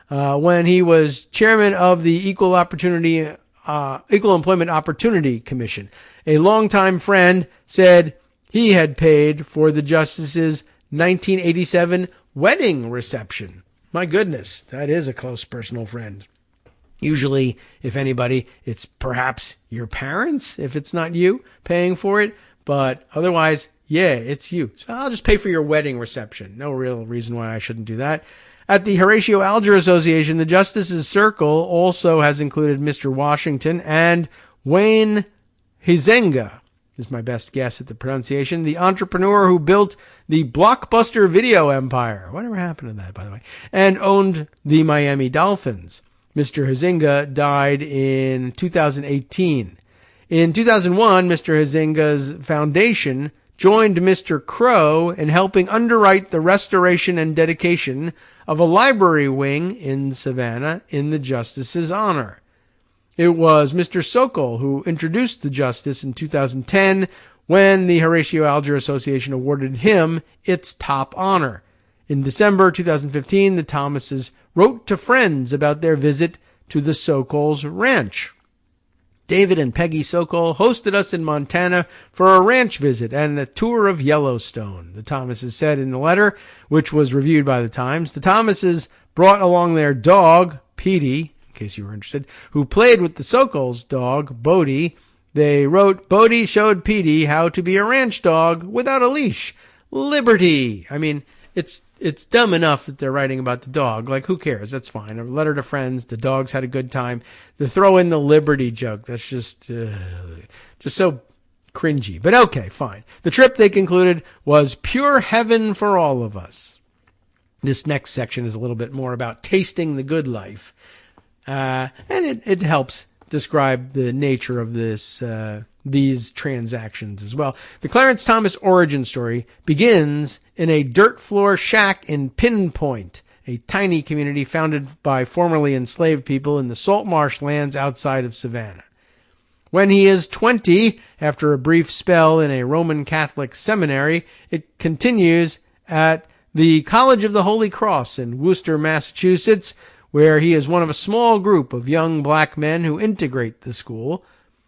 When he was chairman of the Equal Employment Opportunity Commission. A longtime friend said he had paid for the justice's 1987 wedding reception. My goodness, that is a close personal friend. Usually, if anybody, it's perhaps your parents, if it's not you paying for it. But otherwise, yeah, it's you. So I'll just pay for your wedding reception. No real reason why I shouldn't do that. At the Horatio Alger Association, the Justices Circle also has included Mr. Washington and Wayne Huizenga, is my best guess at the pronunciation, the entrepreneur who built the blockbuster video empire. Whatever happened to that, by the way? And owned the Miami Dolphins. Mr. Huizenga died in 2018. In 2001, Mr. Huizenga's foundation joined Mr. Crow in helping underwrite the restoration and dedication of a library wing in Savannah in the justice's honor. It was Mr. Sokol who introduced the justice in 2010 when the Horatio Alger Association awarded him its top honor. In December 2015, the Thomases wrote to friends about their visit to the Sokol's ranch. David and Peggy Sokol hosted us in Montana for a ranch visit and a tour of Yellowstone, the Thomases said in the letter, which was reviewed by the Times. The Thomases brought along their dog, Petey, in case you were interested, who played with the Sokol's dog, Bodie. They wrote, Bodie showed Petey how to be a ranch dog without a leash. Liberty. I mean, it's dumb enough that they're writing about the dog. Like, who cares? That's fine. A letter to friends. The dogs had a good time. To throw in the liberty joke, that's just so cringy. But okay, fine. The trip, they concluded, was pure heaven for all of us. This next section is a little bit more about tasting the good life. And it helps describe the nature of these transactions as well. The Clarence Thomas origin story begins in a dirt floor shack in Pinpoint, a tiny community founded by formerly enslaved people in the salt marsh lands outside of Savannah. When he is 20, after a brief spell in a Roman Catholic seminary, it continues at the College of the Holy Cross in Worcester, Massachusetts, where he is one of a small group of young black men who integrate the school.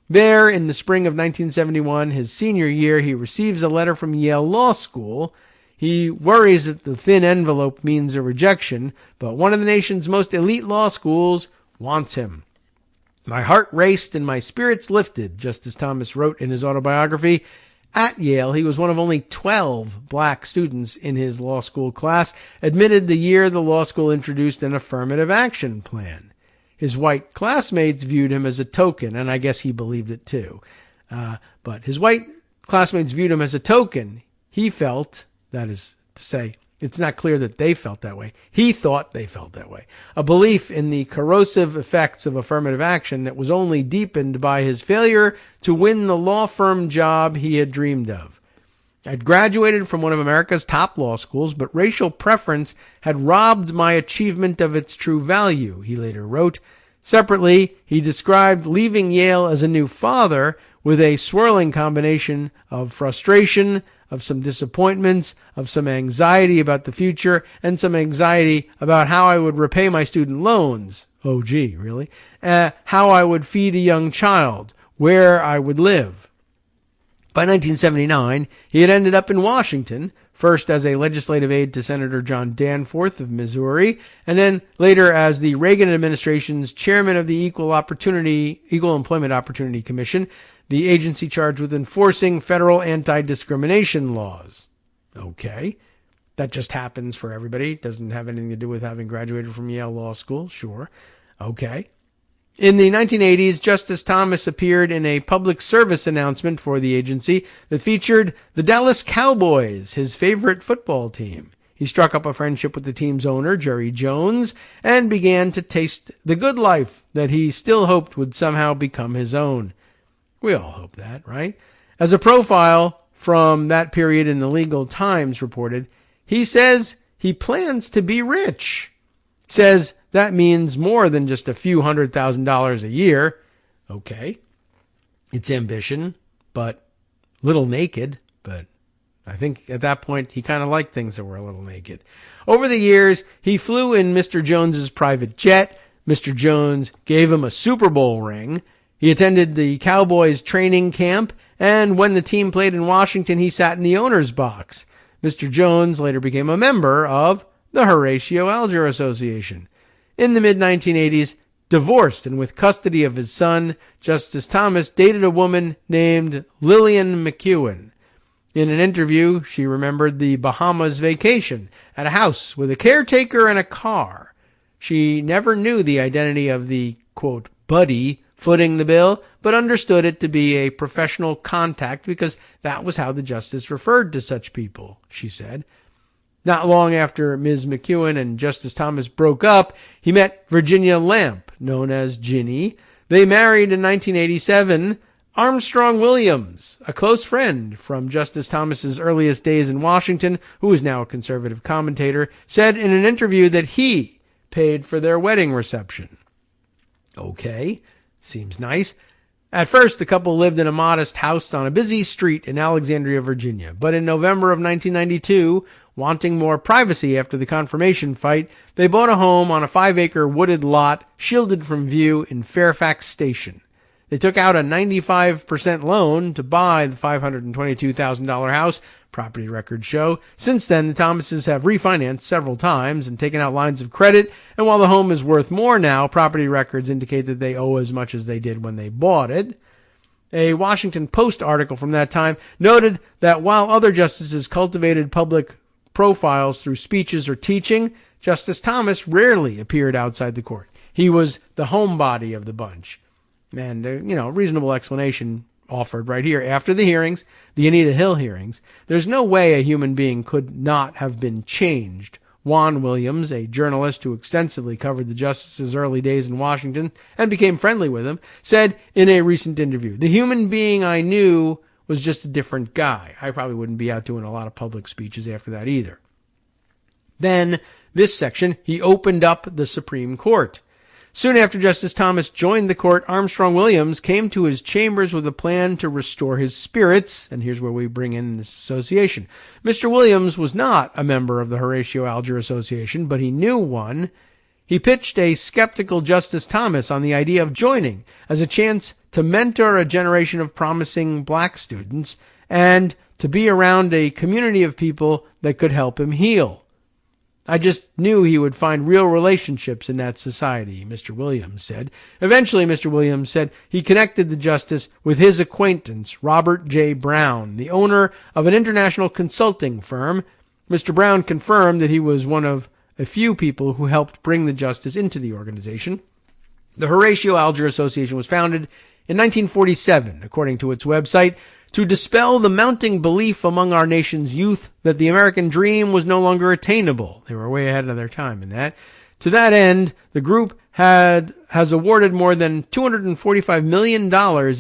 There, in the spring of 1971, his senior year, he receives a letter from Yale Law School. He worries that the thin envelope means a rejection, but one of the nation's most elite law schools wants him. My heart raced and my spirits lifted, Justice Thomas wrote in his autobiography. At Yale, he was one of only 12 black students in his law school class, admitted the year the law school introduced an affirmative action plan. His white classmates viewed him as a token, and I guess he believed it too. But his white classmates viewed him as a token. He felt, that is to say, it's not clear that they felt that way. He thought they felt that way. A belief in the corrosive effects of affirmative action that was only deepened by his failure to win the law firm job he had dreamed of. I'd graduated from one of America's top law schools, but racial preference had robbed my achievement of its true value, he later wrote. Separately, he described leaving Yale as a new father with a swirling combination of frustration, of some disappointments, of some anxiety about the future, and some anxiety about how I would repay my student loans. Oh, gee, really? How I would feed a young child, where I would live. By 1979, he had ended up in Washington, first as a legislative aide to Senator John Danforth of Missouri, and then later as the Reagan administration's chairman of the Equal Employment Opportunity Commission, the agency charged with enforcing federal anti-discrimination laws. Okay. That just happens for everybody. Doesn't have anything to do with having graduated from Yale Law School. Sure. Okay. In the 1980s, Justice Thomas appeared in a public service announcement for the agency that featured the Dallas Cowboys, his favorite football team. He struck up a friendship with the team's owner, Jerry Jones, and began to taste the good life that he still hoped would somehow become his own. We all hope that, right? As a profile from that period in the Legal Times reported, he says he plans to be rich. Says that means more than just a few $100,000 a year. Okay. It's ambition, but little naked, but I think at that point he kind of liked things that were a little naked. Over the years, he flew in Mr. Jones's private jet. Mr. Jones gave him a Super Bowl ring. He attended the Cowboys training camp, and when the team played in Washington, he sat in the owner's box. Mr. Jones later became a member of the Horatio Alger Association. In the mid-1980s, divorced and with custody of his son, Justice Thomas dated a woman named Lillian McEwen. In an interview, she remembered the Bahamas vacation at a house with a caretaker and a car. She never knew the identity of the, quote, buddy footing the bill, but understood it to be a professional contact because that was how the justice referred to such people, she said. Not long after Ms. McEwen and Justice Thomas broke up, he met Virginia Lamp, known as Ginny. They married in 1987. Armstrong Williams, a close friend from Justice Thomas's earliest days in Washington, who is now a conservative commentator, said in an interview that he paid for their wedding reception. Okay, seems nice. At first, the couple lived in a modest house on a busy street in Alexandria, Virginia. But in November of 1992, wanting more privacy after the confirmation fight, they bought a home on a 5-acre wooded lot shielded from view in Fairfax Station. They took out a 95% loan to buy the $522,000 house, property records show. Since then, the Thomases have refinanced several times and taken out lines of credit, and while the home is worth more now, property records indicate that they owe as much as they did when they bought it. A Washington Post article from that time noted that while other justices cultivated public profiles through speeches or teaching, Justice Thomas rarely appeared outside the court. He was the homebody of the bunch. And, reasonable explanation offered right here. After the hearings, the Anita Hill hearings, there's no way a human being could not have been changed. Juan Williams, a journalist who extensively covered the justice's early days in Washington and became friendly with him, said in a recent interview, "The human being I knew was just a different guy." I probably wouldn't be out doing a lot of public speeches after that either. Then, this section, he opened up the Supreme Court. Soon after Justice Thomas joined the court, Armstrong Williams came to his chambers with a plan to restore his spirits, and here's where we bring in this association. Mr. Williams was not a member of the Horatio Alger Association, but he knew one. He pitched a skeptical Justice Thomas on the idea of joining as a chance to mentor a generation of promising black students and to be around a community of people that could help him heal. "I just knew he would find real relationships in that society," Mr. Williams said. Eventually, Mr. Williams said he connected the justice with his acquaintance, Robert J. Brown, the owner of an international consulting firm. Mr. Brown confirmed that he was one of a few people who helped bring the justice into the organization. The Horatio Alger Association was founded in 1947, according to its website, to dispel the mounting belief among our nation's youth that the American dream was no longer attainable. They were way ahead of their time in that. To that end, the group has awarded more than $245 million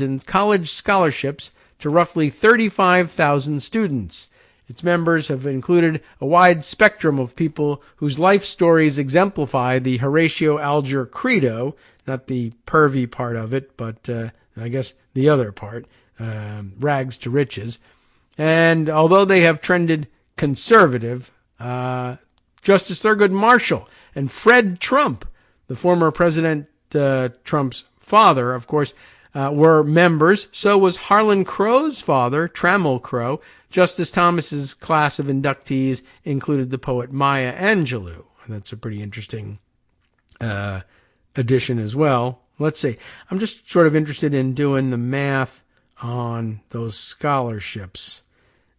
in college scholarships to roughly 35,000 students. Its members have included a wide spectrum of people whose life stories exemplify the Horatio Alger credo, not the pervy part of it, but I guess the other part. Rags to riches. And although they have trended conservative, Justice Thurgood Marshall and Fred Trump, the former President Trump's father, of course, were members. So was Harlan Crow's father, Trammell Crow. Justice Thomas's class of inductees included the poet Maya Angelou. That's a pretty interesting addition as well. Let's see. I'm just sort of interested in doing the math on those scholarships.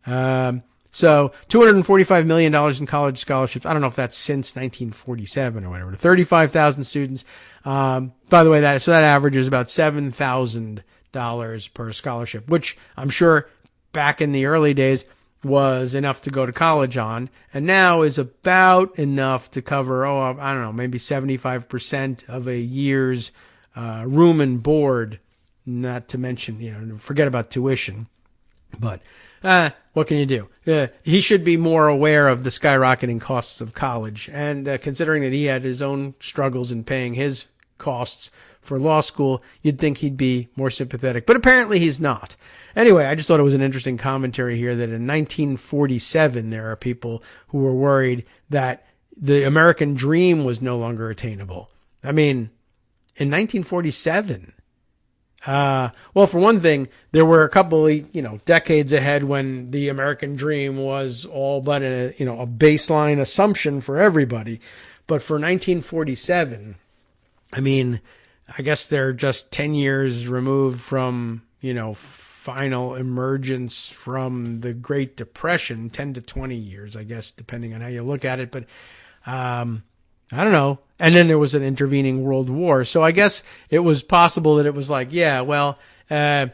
So $245 million in college scholarships. I don't know if that's since 1947 or whatever. 35,000 students. By the way, that averages about $7,000 per scholarship, which I'm sure back in the early days was enough to go to college on, and now is about enough to cover, I don't know, maybe 75% of a year's room and board. Not to mention, forget about tuition. But what can you do? He should be more aware of the skyrocketing costs of college. And considering that he had his own struggles in paying his costs for law school, you'd think he'd be more sympathetic. But apparently he's not. Anyway, I just thought it was an interesting commentary here that in 1947, there are people who were worried that the American dream was no longer attainable. I mean, in 1947, well, for one thing, there were a couple of, decades ahead when the American dream was all but a baseline assumption for everybody. But for 1947, I mean, I guess they're just 10 years removed from, final emergence from the Great Depression, 10 to 20 years, I guess, depending on how you look at it. But I don't know. And then there was an intervening world war. So I guess it was possible that it was like, a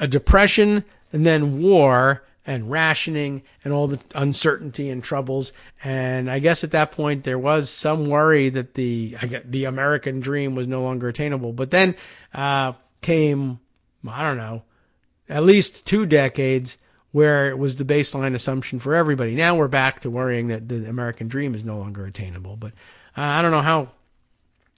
depression and then war and rationing and all the uncertainty and troubles. And I guess at that point there was some worry that the American dream was no longer attainable. But then came, I don't know, at least 2 decades where it was the baseline assumption for everybody. Now we're back to worrying that the American dream is no longer attainable. But I don't know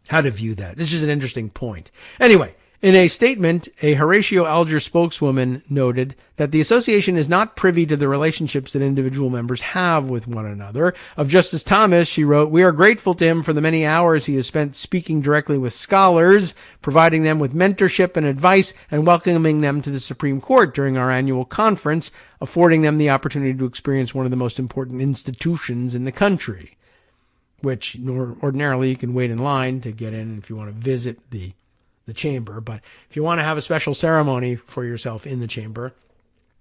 how to view that. This is an interesting point. Anyway, in a statement, a Horatio Alger spokeswoman noted that the association is not privy to the relationships that individual members have with one another. Of Justice Thomas, she wrote, "We are grateful to him for the many hours he has spent speaking directly with scholars, providing them with mentorship and advice, and welcoming them to the Supreme Court during our annual conference, affording them the opportunity to experience one of the most important institutions in the country," which ordinarily you can wait in line to get in if you want to visit the chamber. But if you want to have a special ceremony for yourself in the chamber,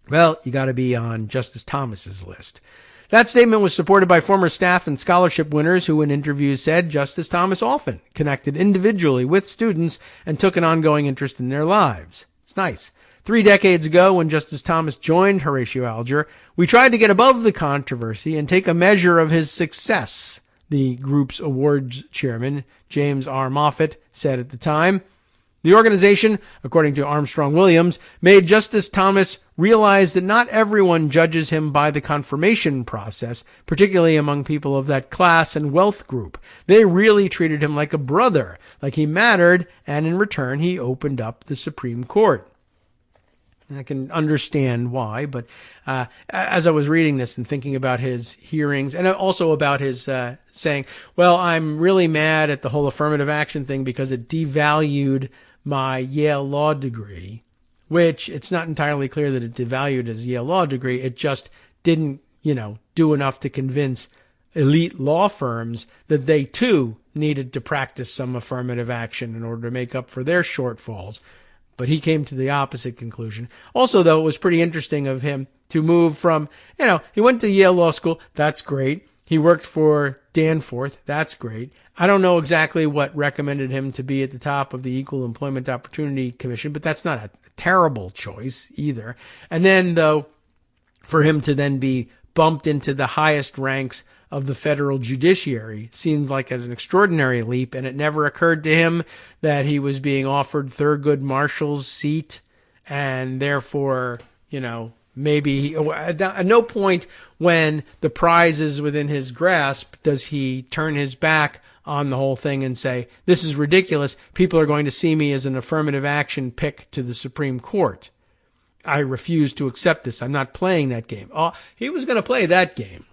well, you got to be on Justice Thomas's list. That statement was supported by former staff and scholarship winners who in interviews said Justice Thomas often connected individually with students and took an ongoing interest in their lives. It's nice. 3 decades ago, when Justice Thomas joined Horatio Alger, we tried to get above the controversy and take a measure of his success, the group's awards chairman, James R. Moffat, said at the time. The organization, according to Armstrong Williams, made Justice Thomas realize that not everyone judges him by the confirmation process, particularly among people of that class and wealth group. They really treated him like a brother, like he mattered, and in return he opened up the Supreme Court. I can understand why, but as I was reading this and thinking about his hearings and also about his saying, well, I'm really mad at the whole affirmative action thing because it devalued my Yale law degree, which it's not entirely clear that it devalued his Yale law degree. It just didn't, do enough to convince elite law firms that they too needed to practice some affirmative action in order to make up for their shortfalls. But he came to the opposite conclusion. Also, though, it was pretty interesting of him to move from, he went to Yale Law School. That's great. He worked for Danforth. That's great. I don't know exactly what recommended him to be at the top of the Equal Employment Opportunity Commission, but that's not a terrible choice either. And then, though, for him to then be bumped into the highest ranks of the federal judiciary seemed like an extraordinary leap, and it never occurred to him that he was being offered Thurgood Marshall's seat, and therefore, maybe at no point when the prize is within his grasp does he turn his back on the whole thing and say, this is ridiculous. People are going to see me as an affirmative action pick to the Supreme Court. I refuse to accept this. I'm not playing that game. Oh, he was going to play that game.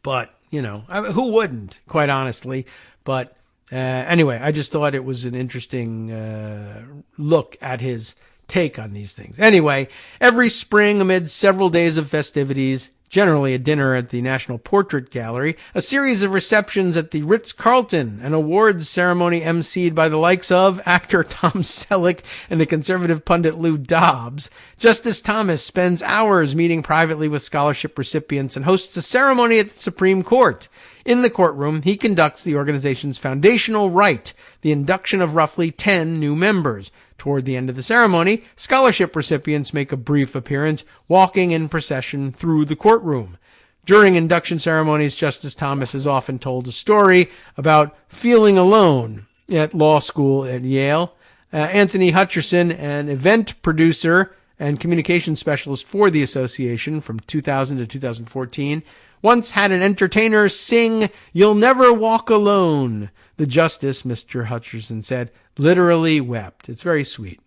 But, who wouldn't, quite honestly? But anyway, I just thought it was an interesting look at his take on these things. Anyway, every spring amid several days of festivities, generally a dinner at the National Portrait Gallery, a series of receptions at the Ritz-Carlton, an awards ceremony emceed by the likes of actor Tom Selleck and the conservative pundit Lou Dobbs, Justice Thomas spends hours meeting privately with scholarship recipients and hosts a ceremony at the Supreme Court. In the courtroom, he conducts the organization's foundational rite, the induction of roughly 10 new members. Toward the end of the ceremony, scholarship recipients make a brief appearance, walking in procession through the courtroom. During induction ceremonies, Justice Thomas has often told a story about feeling alone at law school at Yale. Anthony Hutcherson, an event producer and communications specialist for the association from 2000 to 2014, once had an entertainer sing, "You'll Never Walk Alone." The justice, Mr. Hutcherson said, literally wept. It's very sweet.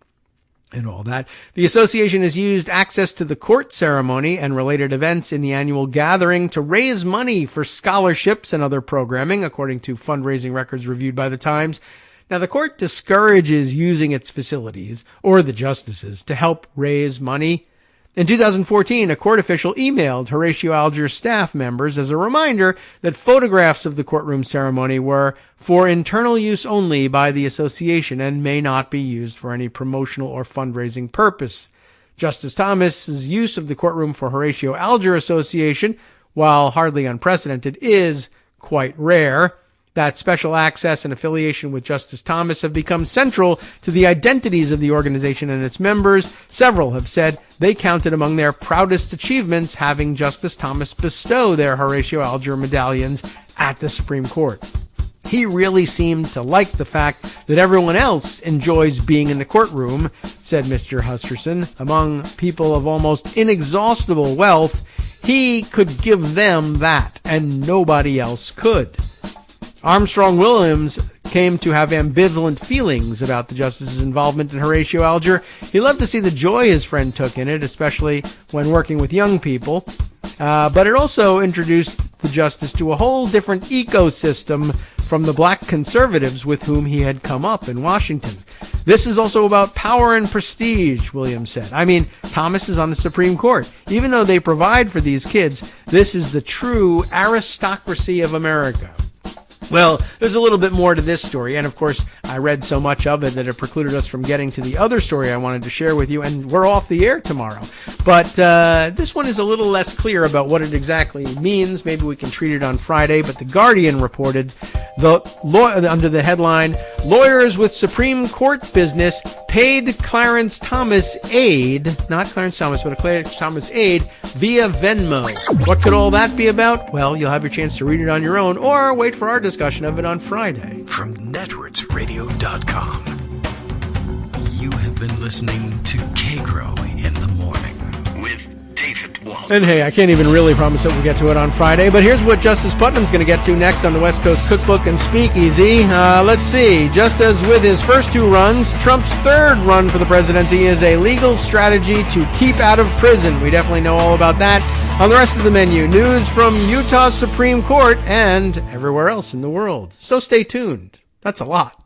And all that. The association has used access to the court ceremony and related events in the annual gathering to raise money for scholarships and other programming, according to fundraising records reviewed by the Times. Now, the court discourages using its facilities, or the justices, to help raise money. In 2014, a court official emailed Horatio Alger's staff members as a reminder that photographs of the courtroom ceremony were for internal use only by the association and may not be used for any promotional or fundraising purpose. Justice Thomas's use of the courtroom for Horatio Alger Association, while hardly unprecedented, is quite rare. That special access and affiliation with Justice Thomas have become central to the identities of the organization and its members. Several have said they counted among their proudest achievements having Justice Thomas bestow their Horatio Alger medallions at the Supreme Court. He really seemed to like the fact that everyone else enjoys being in the courtroom, said Mr. Hutcherson. Among people of almost inexhaustible wealth, he could give them that, and nobody else could. Armstrong Williams came to have ambivalent feelings about the justice's involvement in Horatio Alger. He loved to see the joy his friend took in it, especially when working with young people. But it also introduced the justice to a whole different ecosystem from the black conservatives with whom he had come up in Washington. This is also about power and prestige, Williams said. I mean, Thomas is on the Supreme Court. Even though they provide for these kids, this is the true aristocracy of America. Well, there's a little bit more to this story, and of course, I read so much of it that it precluded us from getting to the other story I wanted to share with you, and we're off the air tomorrow. But this one is a little less clear about what it exactly means. Maybe we can treat it on Friday, but The Guardian reported, under the headline, "Lawyers with Supreme Court Business Paid Clarence Thomas Aid," not Clarence Thomas, but a Clarence Thomas Aid, "via Venmo." What could all that be about? Well, you'll have your chance to read it on your own, or wait for our discussion of it on Friday. From networksradio.com, you have been listening to Kagro in the Morning with David Waldman. And hey, I can't even really promise that we'll get to it on Friday, but here's what Justice Putnam's going to get to next on the West Coast Cookbook and Speakeasy. Let's see. Just as with his first two runs, Trump's third run for the presidency is a legal strategy to keep out of prison. We definitely know all about that. On the rest of the menu, news from Utah's Supreme Court and everywhere else in the world. So stay tuned. That's a lot.